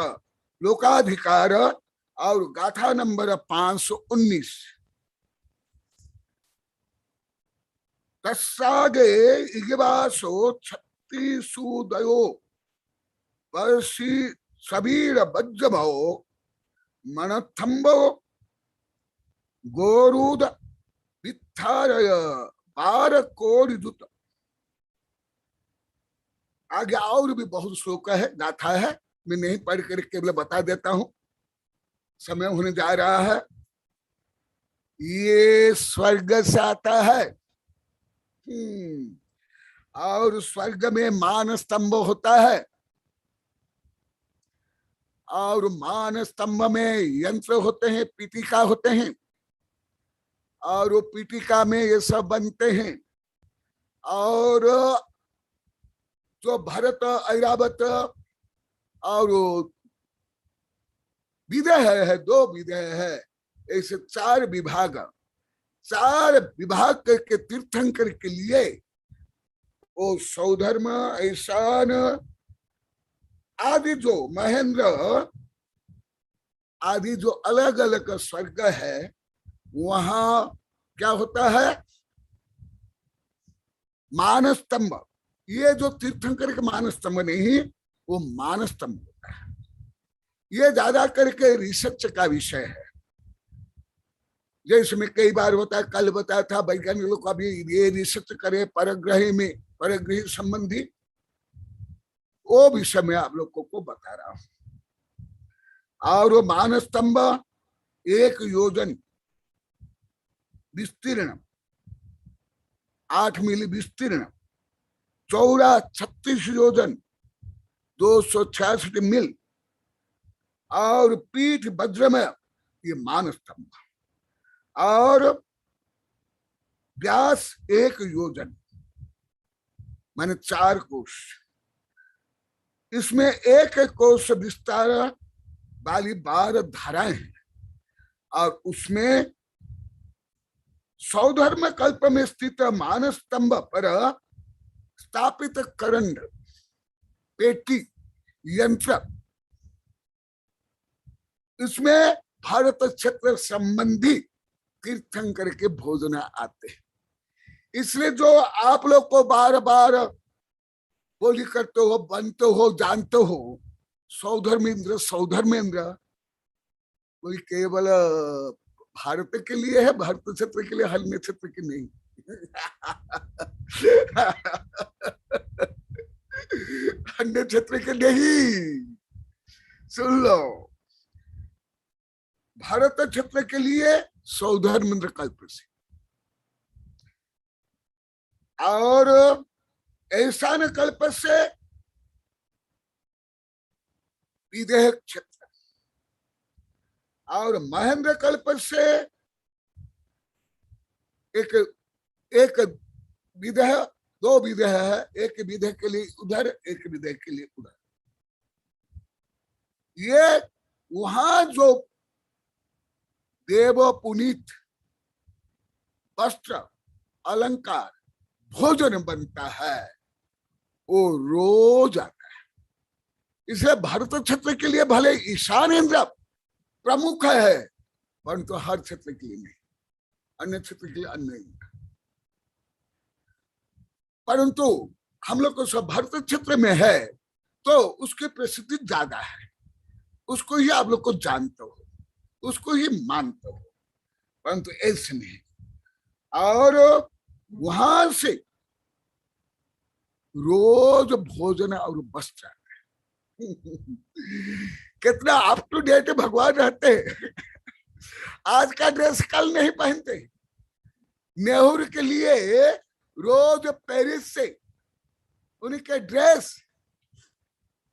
लोकाधिकार और गाथा नंबर 519। तस्सागे इगिवासो 36 वर्षी सबीर वज्रभो मनथंबो गोरूद वित्थारय 12 कोटि दूत। आगे और भी बहुत श्लोक है, गाथा है, मैं नहीं पढ़ कर केवल बता देता हूं, समय होने जा रहा है। ये स्वर्ग से आता है और स्वर्ग में मान स्तंभ होता है और मान स्तंभ में यंत्र होते हैं, पीठिका होते हैं और वो पीठिका में ये सब बनते हैं। और जो भरत, ऐरावत और विदेह है, 2 विदेह है, ऐसे 4 विभाग, 4 विभाग के तीर्थंकर के लिए वो सौधर्म, ऐशान आदि जो महेंद्र आदि जो अलग अलग स्वर्ग है, वहां क्या होता है, मानस्तंभ। ये जो तीर्थंकर के मानस्तंभ नहीं, वो मानस्तंभ होता है। ये ज्यादा करके रिसर्च का विषय है। जैसे मैं कई बार होता है, कल बताया था वैज्ञानिक लोग अभी ये रिसर्च करे परग्रही में, परग्रही संबंधी, वो विषय में आप लोगों को बता रहा हूं। और वो मानस्तंभ 1 योजन विस्तीर्ण, 8 मील विस्तीर्ण, चौड़ा 36 योजन 266 मील और पीठ वज्र में ये मानस्तंभ, और व्यास 1 योजन माने 4 कोश। इसमें 1 कोश विस्तार वाली 12 धाराएं हैं और उसमें सौधर्म कल्प में स्थित मानस्तंभ पर स्थापित करंड, पेटी, यंत्र, इसमें भारत क्षेत्र संबंधी तीर्थंकर के भोजन आते हैं। इसलिए जो आप लोग को बार बार बोली करते हो, बनते हो, जानते हो, सौधर्मेंद्र सौधर्मेंद्र, कोई केवल भारत के लिए है, भारत क्षेत्र के लिए, अन्य क्षेत्र के नहीं। अन्य क्षेत्र के नहीं, सुन लो, भारत क्षेत्र के लिए सौधर्मेंद्र कल्प से, और ऐसान कल्प से विदेह क्षेत्र, और महेंद्र कल्प से एक विदेह, 2 विदेह है, एक विदेह के लिए उधर, एक विदेह के लिए उधर। ये वहां जो देव पुनीत वस्त्र, अलंकार, भोजन बनता है, वो रोज आता है। इसलिए भारत क्षेत्र के लिए भले ईशानेन्द्र प्रमुख है, परंतु हर क्षेत्र के लिए नहीं, अन्य क्षेत्र के लिए अन्य। परंतु हम लोग को सब भारत क्षेत्र में है तो उसकी प्रसिद्धि ज्यादा है, उसको ही आप लोग को जानते हो, उसको ही मानते हो, परंतु ऐसे नहीं। और वहां से रोज भोजन और वस्त्र कितना अप टू डेट भगवान रहते हैं। आज का ड्रेस कल नहीं पहनते। नेहरू के लिए रोज पेरिस से उनके ड्रेस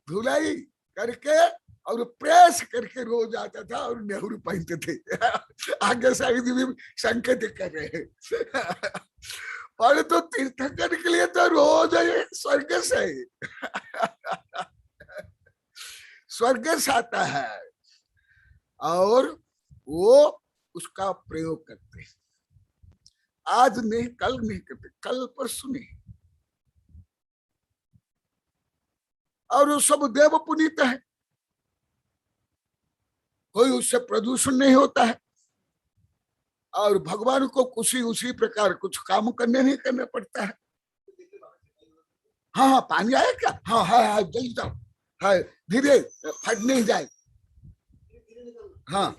धुलाई करके और प्रेस करके रोज आता था और नेहरू पहनते थे। आगे साइड भी संकेत कर रहे हैं। और तो तीर्थंकर के लिए तो रोज स्वर्ग से स्वर्ग से आता है और वो उसका प्रयोग करते हैं। आज नहीं, कल नहीं करते, कल परसों नहीं। और वो सब देव पुनीत है, कोई उससे प्रदूषण नहीं होता है और भगवान को उसी प्रकार कुछ काम नहीं करना पड़ता है। हाँ हाँ, पानी आया क्या? हाँ हाँ हाँ, जल्दी जाओ, हाँ धीरे, फट नहीं जाए। हाँ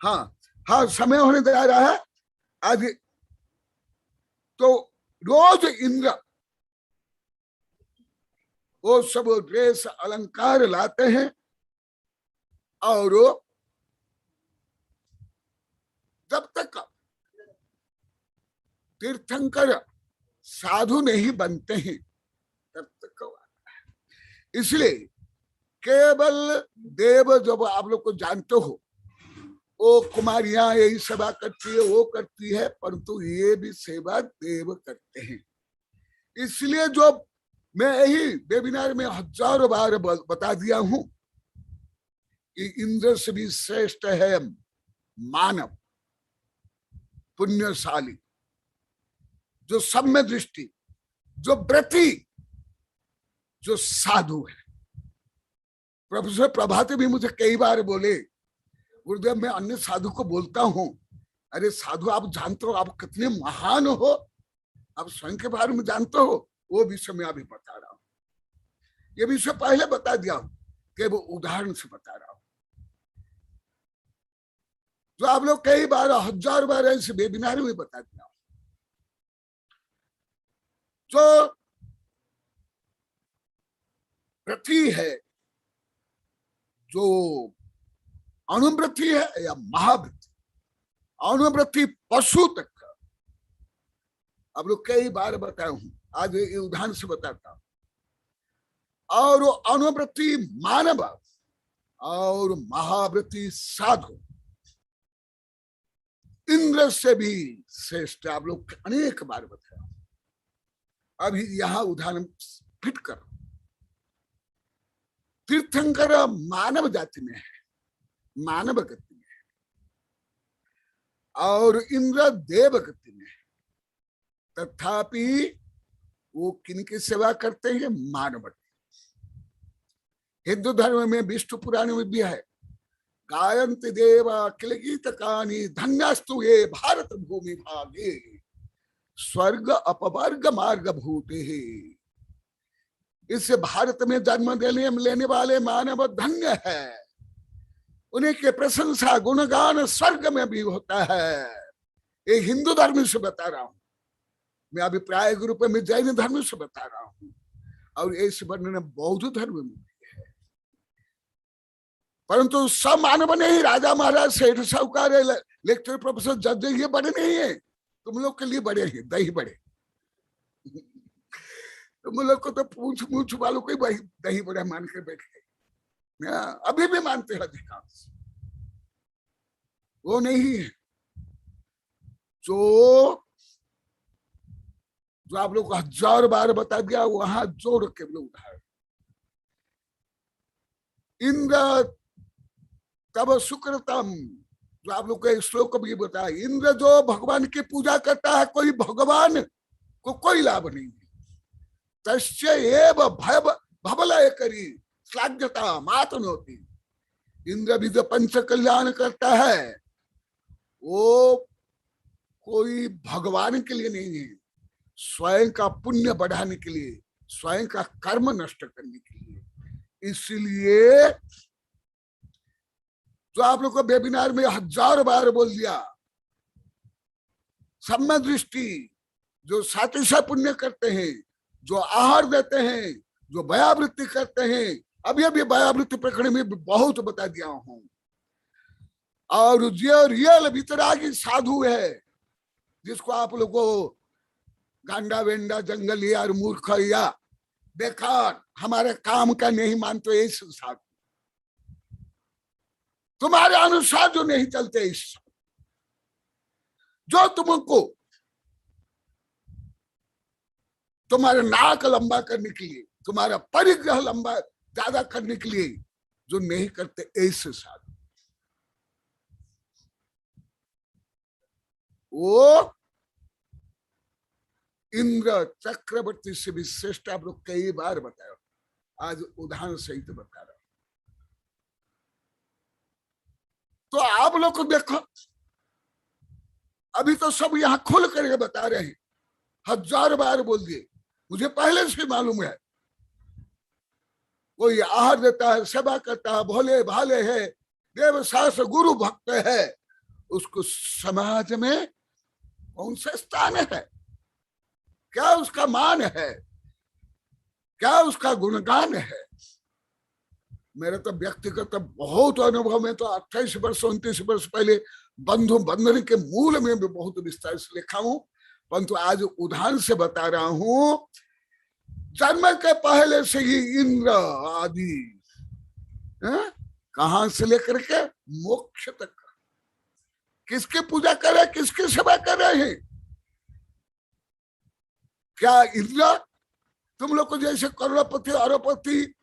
हाँ हाँ, समय होने जा रहा है आज। तो रोज इंद्र वो सब ड्रेस अलंकार लाते हैं और जब तक तीर्थंकर साधु नहीं बनते हैं तब तक। इसलिए केवल देव, जब आप लोग को जानते हो, वो कुमारियां यही सेवा करती है, वो करती है, परंतु ये भी सेवा देव करते हैं। इसलिए जो मैं यही वेबिनार में हजारों बार बता दिया हूं कि इंद्र से भी श्रेष्ठ है मानव, पुण्यशाली, जो सम्य दृष्टि, जो व्रती, जो साधु है। प्रोफेसर प्रभाते भी मुझे कई बार बोले, गुरुदेव मैं अन्य साधु को बोलता हूं, अरे साधु आप जानते हो आप कितने महान हो, आप स्वयं के बारे में जानते हो। वो विषय मैं अभी बता रहा हूं, ये विषय पहले बता दिया हूं कि वो उदाहरण से बता रहा हूं। जो आप लोग कई बार, हजार बार ऐसे वेबिनार में बता दिया। जो व्रती है, जो अनुव्रती है या महाव्रती, अनुव्रती पशु तक, आप लोग कई बार बताया हूं, आज ये उदाहरण से बताता हूं। और अनुव्रती मानव और महाव्रती साधु इंद्र से भी श्रेष्ठ, आप लोग अनेक बार बताया। अभी यहां उदाहरण फिट करो। तीर्थंकर मानव जाति में है, मानव गति में है, और इंद्र देव गति में है। तथापि वो किनकी सेवा करते हैं? मानव की। हिंदू धर्म में विष्णु पुराण में भी है, गायन्ति देवा किल गीतकानि धन्यस्तु ये भारत भूमि भागे स्वर्ग अपवर्ग मार्ग भूते। इस भारत में जन्म लेने वाले मानव धन्य है, उन्हीं के प्रशंसा गुणगान स्वर्ग में भी होता है। ये हिंदू धर्म से बता रहा हूं मैं, अभी प्राय रूप में जैन धर्म से बता रहा हूं, और ऐसे वर्णन बौद्ध धर्म में भी है। परंतु सब मानव नहीं, राजा महाराज सेठ साहूकार लेक्चर प्रोफेसर जज ये बड़े नहीं है, तुम लोग के लिए बड़े हैं, दही बड़े। तुम लोग को तो पूछ वालों को ही दही बड़ा मान कर बैठे, अभी भी मानते हैं अधिकांश। वो नहीं है जो आप लोग को हजार बार बता दिया, वहां जोड़ के उदाहरण। इंद्र तब सुकृतम, जो आप लोग का श्लोक भी बताया, इंद्र जो भगवान की पूजा करता है, कोई भगवान को कोई लाभ नहीं है। तस्य एव भवलय करी श्लाघ्यता मातनोति। इंद्र भी जो पंच कल्याण करता है, वो कोई भगवान के लिए नहीं है, स्वयं का पुण्य बढ़ाने के लिए, स्वयं का कर्म नष्ट करने के लिए। इसलिए जो आप लोग को वेबिनार में हजार बार बोल दिया, सम्य दृष्टि, जो सातिशय पुण्य करते हैं, जो आहार देते हैं, जो भयावृत्ति करते हैं, अभी भयावृत्ति प्रकरण में बहुत बता दिया हूं। और जो रियल वितरागी साधु है, जिसको आप लोग को गांडा वेंडा जंगली और मूर्ख या बेकार हमारे काम का नहीं मानते, ऐसे साधु, तुम्हारे अनुसार जो नहीं चलते, इस जो तुमको तुम्हारा नाक लंबा करने के लिए, तुम्हारा परिग्रह लंबा ज्यादा करने के लिए जो नहीं करते, ऐसे साधु वो इंद्र चक्रवर्ती से भी श्रेष्ठ। आप लोग कई बार बताया, आज उदाहरण सहित बता रहा। तो आप लोग को देखो, अभी तो सब यहां खुल करके बता रहे हैं, 1000 बार बोल दिए, मुझे पहले से मालूम है। कोई आहार देता है, सेवा करता है, भोले भाले है, देव शास्त्र गुरु भक्त है, उसको समाज में कौन सा स्थान है? क्या उसका मान है? क्या उसका गुणगान है? मेरा तो व्यक्तिगत बहुत अनुभव में, तो 28 वर्ष 29 वर्ष पहले बंधु बंधन के मूल में भी बहुत विस्तार से लिखा हूं, परंतु आज उदाहरण से बता रहा हूं। जन्म के पहले से ही इंद्र आदि कहां से लेकर के मोक्ष तक किसकी पूजा कर रहे, किसकी सेवा कर रहे हैं? क्या इंद्र तुम लोग को जैसे करोड़पति अरबपति,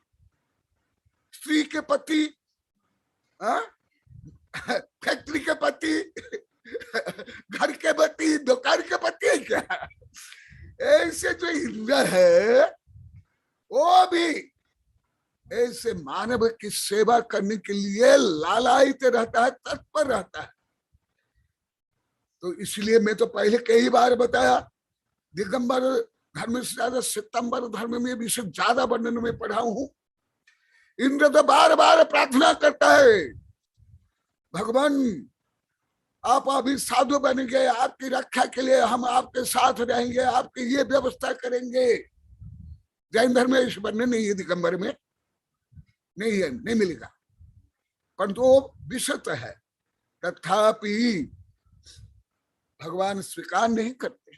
स्त्री के पति, फैक्ट्री के पति, घर के पति, दुकान के पति है क्या? ऐसे जो इंद्र है वो भी ऐसे मानव की सेवा करने के लिए लालायित रहता है, तत्पर रहता है। तो इसलिए मैं तो पहले कई बार बताया, दिगंबर धर्म से ज्यादा सितंबर धर्म में भी से ज्यादा वर्णन में पढ़ा हूं। इंद्र तो बार बार प्रार्थना करता है, भगवान आप अभी साधु बन गए, आपकी रक्षा के लिए हम आपके साथ रहेंगे, आपकी ये व्यवस्था करेंगे। जैन धर्म में इस वर्णन नहीं है, दिगंबर में नहीं है, नहीं मिलेगा, परंतु वो विशत है। तथापि भगवान स्वीकार नहीं करते।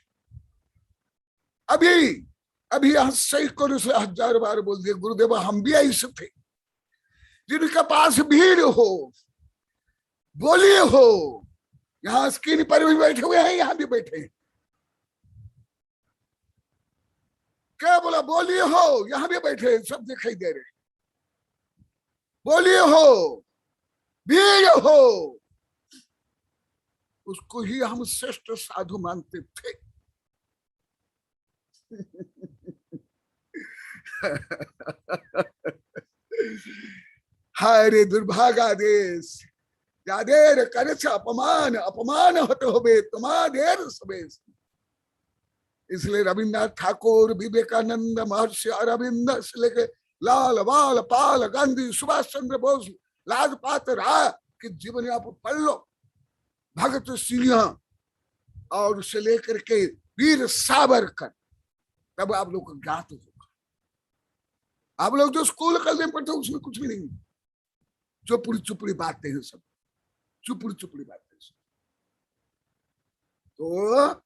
अभी यहां सैकड़ों से 1000 बार बोल दिए, गुरुदेव हम भी ऐसे थे जिनके पास भीड़ हो, बोलिए हो। यहां स्क्रीन पर भी बैठे हुए हैं, यहां भी बैठे हैं, क्या बोला? बोलिए हो, यहां भी बैठे हैं, सब दिखाई दे रहे। बोलिए हो, भीड़ हो, उसको ही हम श्रेष्ठ साधु मानते थे। हाय दुर्भागा देश, जादेर कर अपमान, अपमान हत होबे तुम्हादेर सवेश। इसलिए रविन्द्रनाथ ठाकुर, विवेकानंद, महर्षि अरविंद से लेके लाल बाल पाल, गांधी, सुभाष चंद्र बोस, लाजपत राय की जीवन आप पढ़ लो, भगत सिंह और उसे लेकर के वीर सावरकर, तब आप लोग को ज्ञात होगा। आप लोग जो स्कूल कल में पढ़ते उसमें कुछ भी नहीं, चुपड़ी चुपड़ी बातें हैं, सब चुपड़ी चुपड़ी बातें सब। तो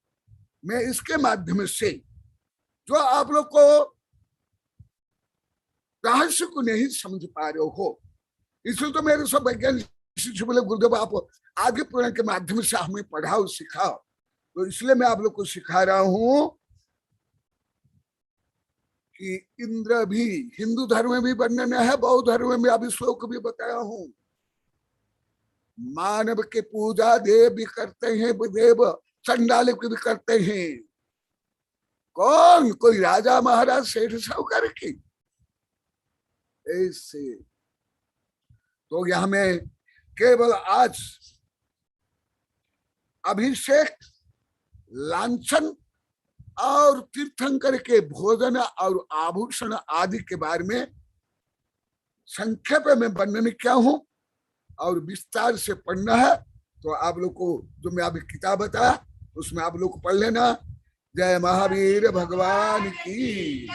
मैं इसके माध्यम से जो आप लोग को रहस्य को नहीं समझ पा रहे हो, इसलिए तो मेरे सब वैज्ञानिक शिष्य बोले गुरुदेव आप आगे पुराण के माध्यम से हमें पढ़ाओ सिखाओ। तो इसलिए मैं आप लोग को सिखा रहा हूं कि इंद्र भी हिंदू धर्म में भी वर्णन है, बौद्ध धर्म में अभी श्लोक भी बताया हूं। मानव के पूजा देव भी करते हैं, देव चंडाल भी करते हैं। कौन? कोई राजा महाराज सेठ साहूकार की ऐसे। तो यहां में केवल आज अभिषेक, लांछन और तीर्थंकर के भोजन और आभूषण आदि के बारे में संक्षेप में वर्णन किया हूं और विस्तार से पढ़ना है। तो आप लोग को जो मैं अभी किताब बताया उसमें आप लोग को पढ़ लेना। जय महावीर भगवान की।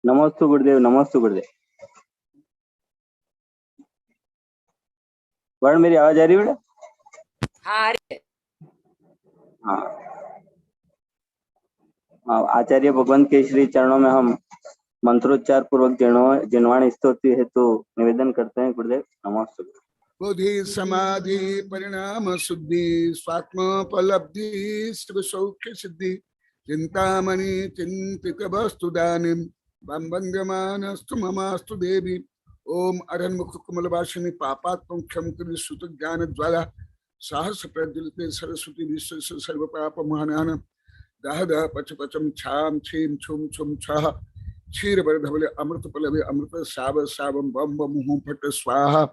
नमोस्तु गुरुदेव, नमोस्तु गुरुदेव। वर्ण मेरी आवाज आ रही है बेटा? हाँ, आचार्य भगवंत के श्री चरणों में हम मंत्रोच्चार पूर्वक जिनवाणी स्तुति हेतु निवेदन करते हैं। गुरुदेव नमोस्तु। बुद्धि समाधि परिणाम शुद्धि स्वात्मोपलब्धि शिव सौख्य सिद्धि चिंतामणि चिंतित वस्तु दानिम वंद्यमानस्तु ममास्तु देवी। ओम अरण्मुख कमलवासिनी पापात्मं क्षम करि सुत ज्ञान ज्वाला साहस प्रज्वलिते सरस्वती विश्व सर्व पाप महानान दह दह पच पचम छाम छीम छुम छुम छह क्षीर बरधवले अमृत पलवे अमृत साव सावम बम बम मुहु फट स्वाहा।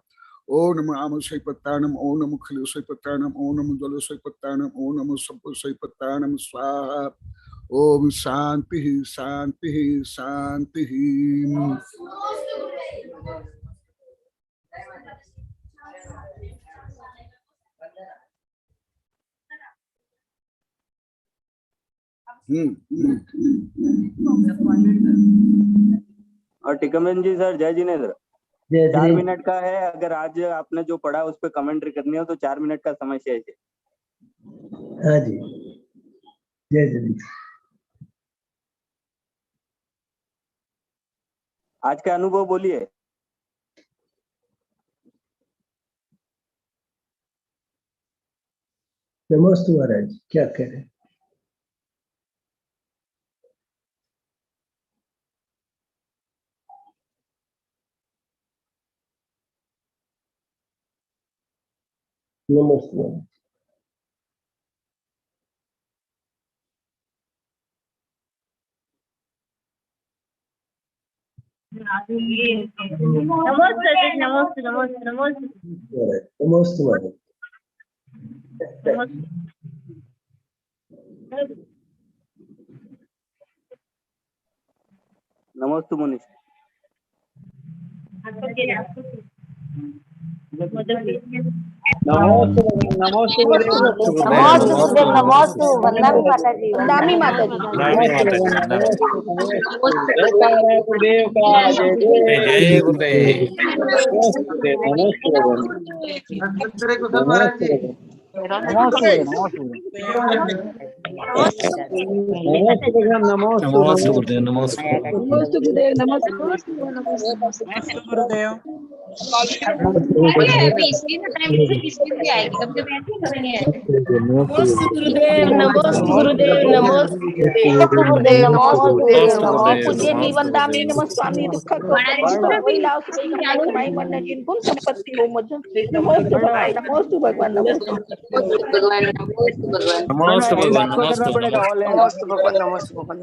ओम नमो आम सैपत्तानम, ओम नमो खलु सैपत्तानम, ओम नमो जल सैपत्तानम, ओम नमो सप्प सैपत्तानम स्वाहा। ओम शांति शांति शांति। और टिकमन जी सर, जय जिनेन्द्र। 4 मिनट का है, अगर आज आपने जो पढ़ा उस पर कमेंट्री करनी हो तो 4 मिनट का समय शेष है। हाँ जी, जय जिनेन्द्र। आज का अनुभव बोलिए। नमस्ते महाराज, क्या कह रहे हैं? नमस्ते महाराज। नमस्ते नमस्ते नमस्ते नमस्ते नमस्ते महाराज। नमस्ते मुनीश। नमोस्तु नमोस्तु नमोस्तु नमोस्तु वंदना माता जी, वंदना माता जी। गुरुदेव का जय जय गुरुदेव। नमोस्तु गुरुदेव, नमोस्तु गुरुदेव, नमोस्तु गुरुदेव। पूज्य जीवन दामी नमस्वामी दुख संपत्ति हो मजन। नमोस्तु भगवान, नमोस्तु भगवान, नमोस्तु भगवान, नमोस्तु भगवान, नमोस्तु भगवान, नमोस्तु भगवान।